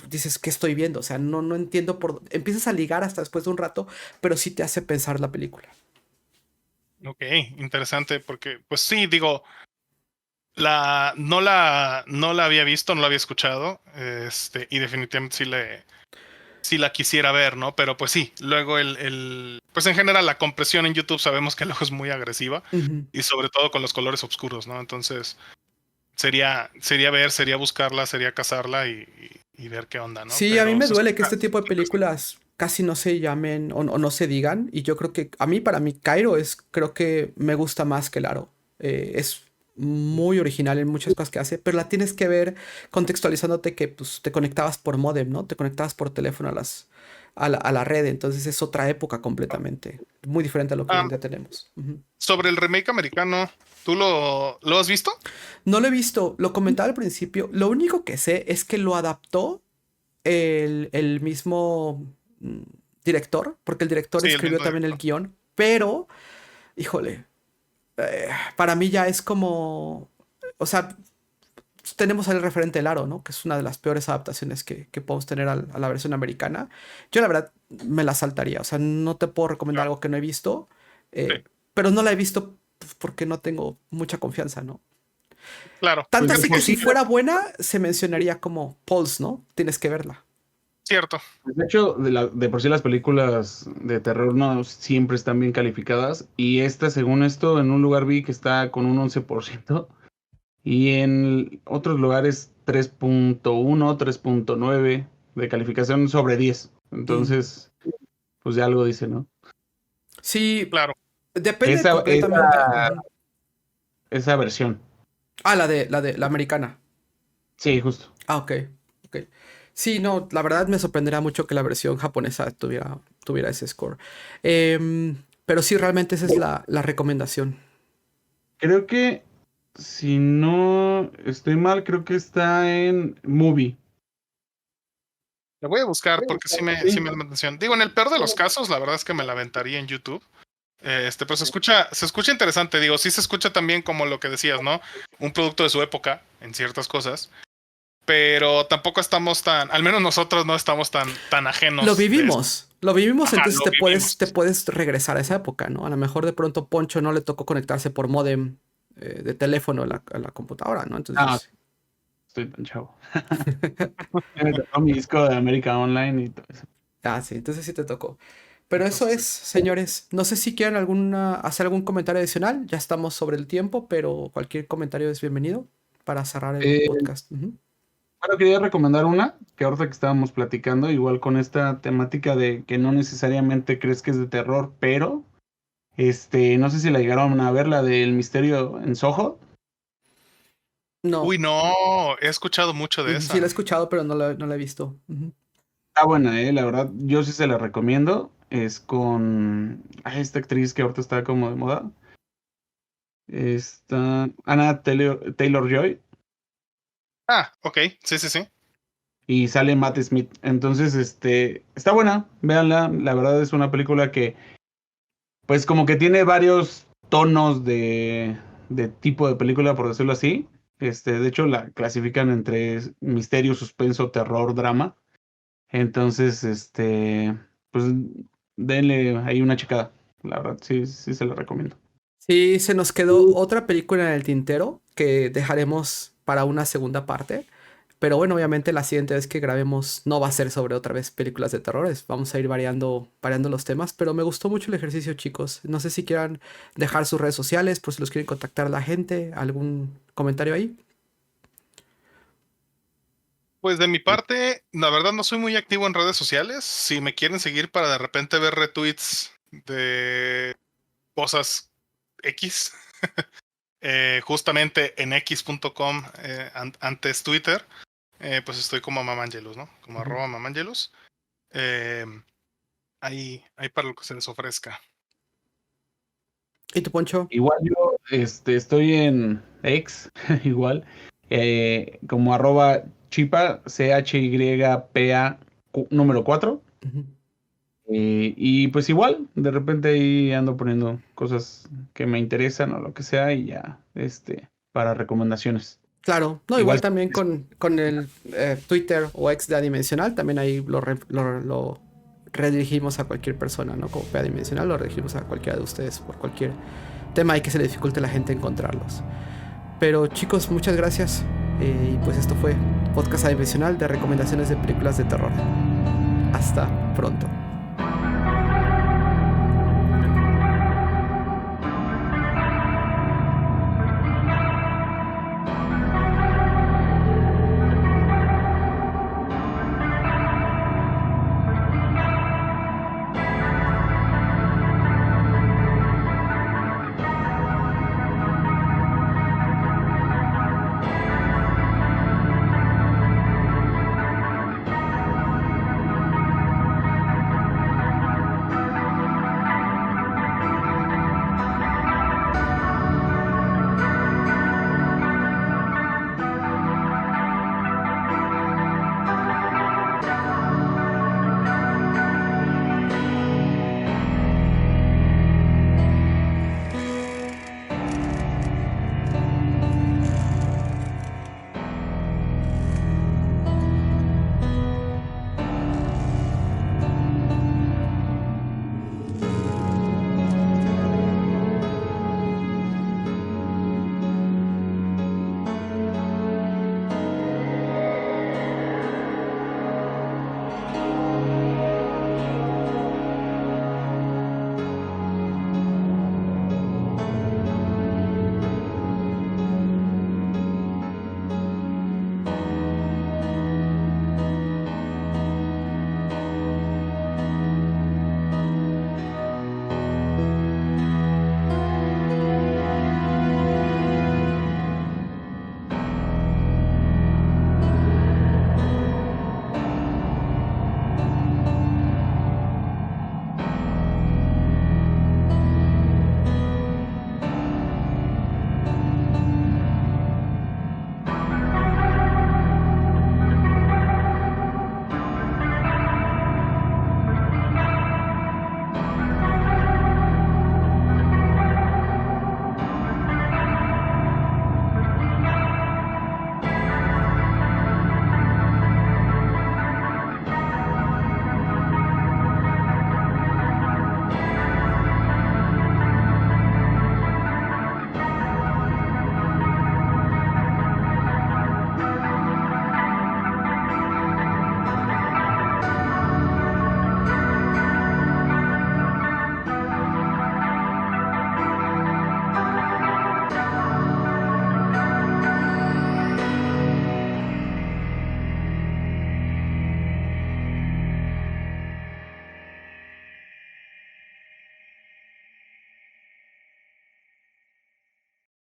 dices, ¿qué estoy viendo? O sea, no entiendo por... Empiezas a ligar hasta después de un rato, pero sí te hace pensar la película.
Ok, interesante, porque, pues sí, digo, no la había visto, no la había escuchado, y definitivamente sí la quisiera ver, ¿no? Pero pues sí, luego pues en general la compresión en YouTube sabemos que luego es muy agresiva
Ujú.
y sobre todo con los colores oscuros, ¿no? Entonces sería buscarla, sería cazarla y ver qué onda, ¿no?
Sí, a mí
Pero
me
se
duele que
escucha
este tipo de
interesante.
películas casi no se llamen o no se digan. Y yo creo que a mí, para mí, Cairo creo que me gusta más que Laro. Es muy original en muchas cosas que hace, pero la tienes que ver contextualizándote que pues, te conectabas por módem, ¿no? Te conectabas por teléfono a la red. Entonces es otra época completamente. Muy diferente a lo que hoy
Ah,
en día tenemos. Ujú.
sobre el remake americano, ¿tú lo has visto?
No lo he visto, lo comentaba al principio. Lo único que sé es que lo adaptó el mismo director, porque el director
Sí, el
escribió
mismo
también el
director.
guión, pero, híjole, para mí ya es como, o sea, tenemos el referente del Aro, ¿no? Que es una de las peores adaptaciones que podemos tener a la versión americana. Yo la verdad me la saltaría, o sea, no te puedo recomendar
Claro,
algo que no he visto,
sí,
pero no la he visto pues, porque no tengo mucha confianza, ¿no?
claro.
Pues
Tanto
de
así
Fíjate
que
por
que,
si
sí,
fuera buena, se mencionaría como Pulse, ¿no? Tienes que verla.
cierto.
de hecho, de por sí las películas de terror no siempre están bien calificadas. Y esta, según esto, en un lugar vi que está con un 11%. Y en otros lugares 3.1, 3.9 de calificación sobre 10.
Mm.
Entonces, pues ya algo dice, ¿no?
Sí,
Claro.
depende
Esa,
completamente.
esa,
Ujú.
esa versión.
Ah, la americana.
Sí, justo.
Ah, ok. Ok. Sí, no, la verdad me sorprenderá mucho que la versión japonesa tuviera ese score. Pero sí, realmente esa es la recomendación.
Creo que, si no estoy mal, creo que está en Movie.
La voy a buscar porque sí
Sí.
me llama la atención. Digo, en el peor de los casos, la verdad es que me la aventaría en YouTube. Pero se escucha interesante, digo, sí se escucha también como lo que decías, ¿no? Un producto de su época en ciertas cosas, pero tampoco estamos al menos nosotros no estamos tan ajenos de eso.
Lo vivimos,
Ajá,
entonces
lo vivimos.
te puedes regresar a esa época, ¿no? A lo mejor de pronto Poncho no le tocó conectarse por módem de teléfono a la computadora, ¿no?
Ah,
Entonces,
estoy tan chavo. Me tocó mi disco de América Online y todo eso.
sí, entonces sí te tocó. Pero eso es,
Entonces,
señores. No sé si quieren hacer algún comentario adicional. Ya estamos sobre el tiempo, pero cualquier comentario es bienvenido para cerrar el
Eh,
podcast. Ujú.
bueno, quería recomendar una que ahorita que estábamos platicando, igual con esta temática de que no necesariamente crees que es de terror, pero no sé si la llegaron a ver, la del misterio en Soho.
No,
uy, no, he escuchado mucho de
sí la he
esa.
escuchado, pero no la he visto. Ujú.
Está buena, la verdad, yo sí se la recomiendo. Es con esta actriz que ahorita está como de moda. Está Anna Taylor-Joy
Ah, ok, sí, sí, sí.
y sale Matt Smith. Entonces, está buena, véanla. La verdad es una película que, pues, como que tiene varios tonos de tipo de película, por decirlo así. De hecho, la clasifican entre misterio, suspenso, terror, drama. Entonces, pues, denle ahí una checada. La verdad, sí, sí se la recomiendo.
Sí, se nos quedó otra película en el tintero que dejaremos para una segunda parte. Pero bueno, obviamente la siguiente vez que grabemos no va a ser sobre otra vez películas de terrores. Vamos a ir variando los temas. Pero me gustó mucho el ejercicio, chicos. No sé si quieran dejar sus redes sociales por si los quieren contactar la gente. ¿Algún comentario ahí?
Pues de mi parte, la verdad no soy muy activo en redes sociales. Si me quieren seguir para de repente ver retweets de cosas X, justamente en x.com, antes Twitter, pues estoy como Mamangelus, ¿no? Como
Ujú.
@Mamangelus. Eh, ahí para lo que se les ofrezca.
¿Y tu Poncho?
Igual yo estoy en X, igual, como @chipa, CHYPA número 4.
Ujú.
Y pues igual, de repente ahí ando poniendo cosas que me interesan o lo que sea y ya, para recomendaciones.
Claro, no, igual
Igual,
también con el Twitter o ex de Adimensional, también ahí lo redirigimos a cualquier persona, ¿no? Como Adimensional, lo redirigimos a cualquiera de ustedes por cualquier tema y que se le dificulte a la gente encontrarlos. Pero chicos, muchas gracias. Y pues esto fue Podcast Adimensional de recomendaciones de películas de terror. Hasta pronto.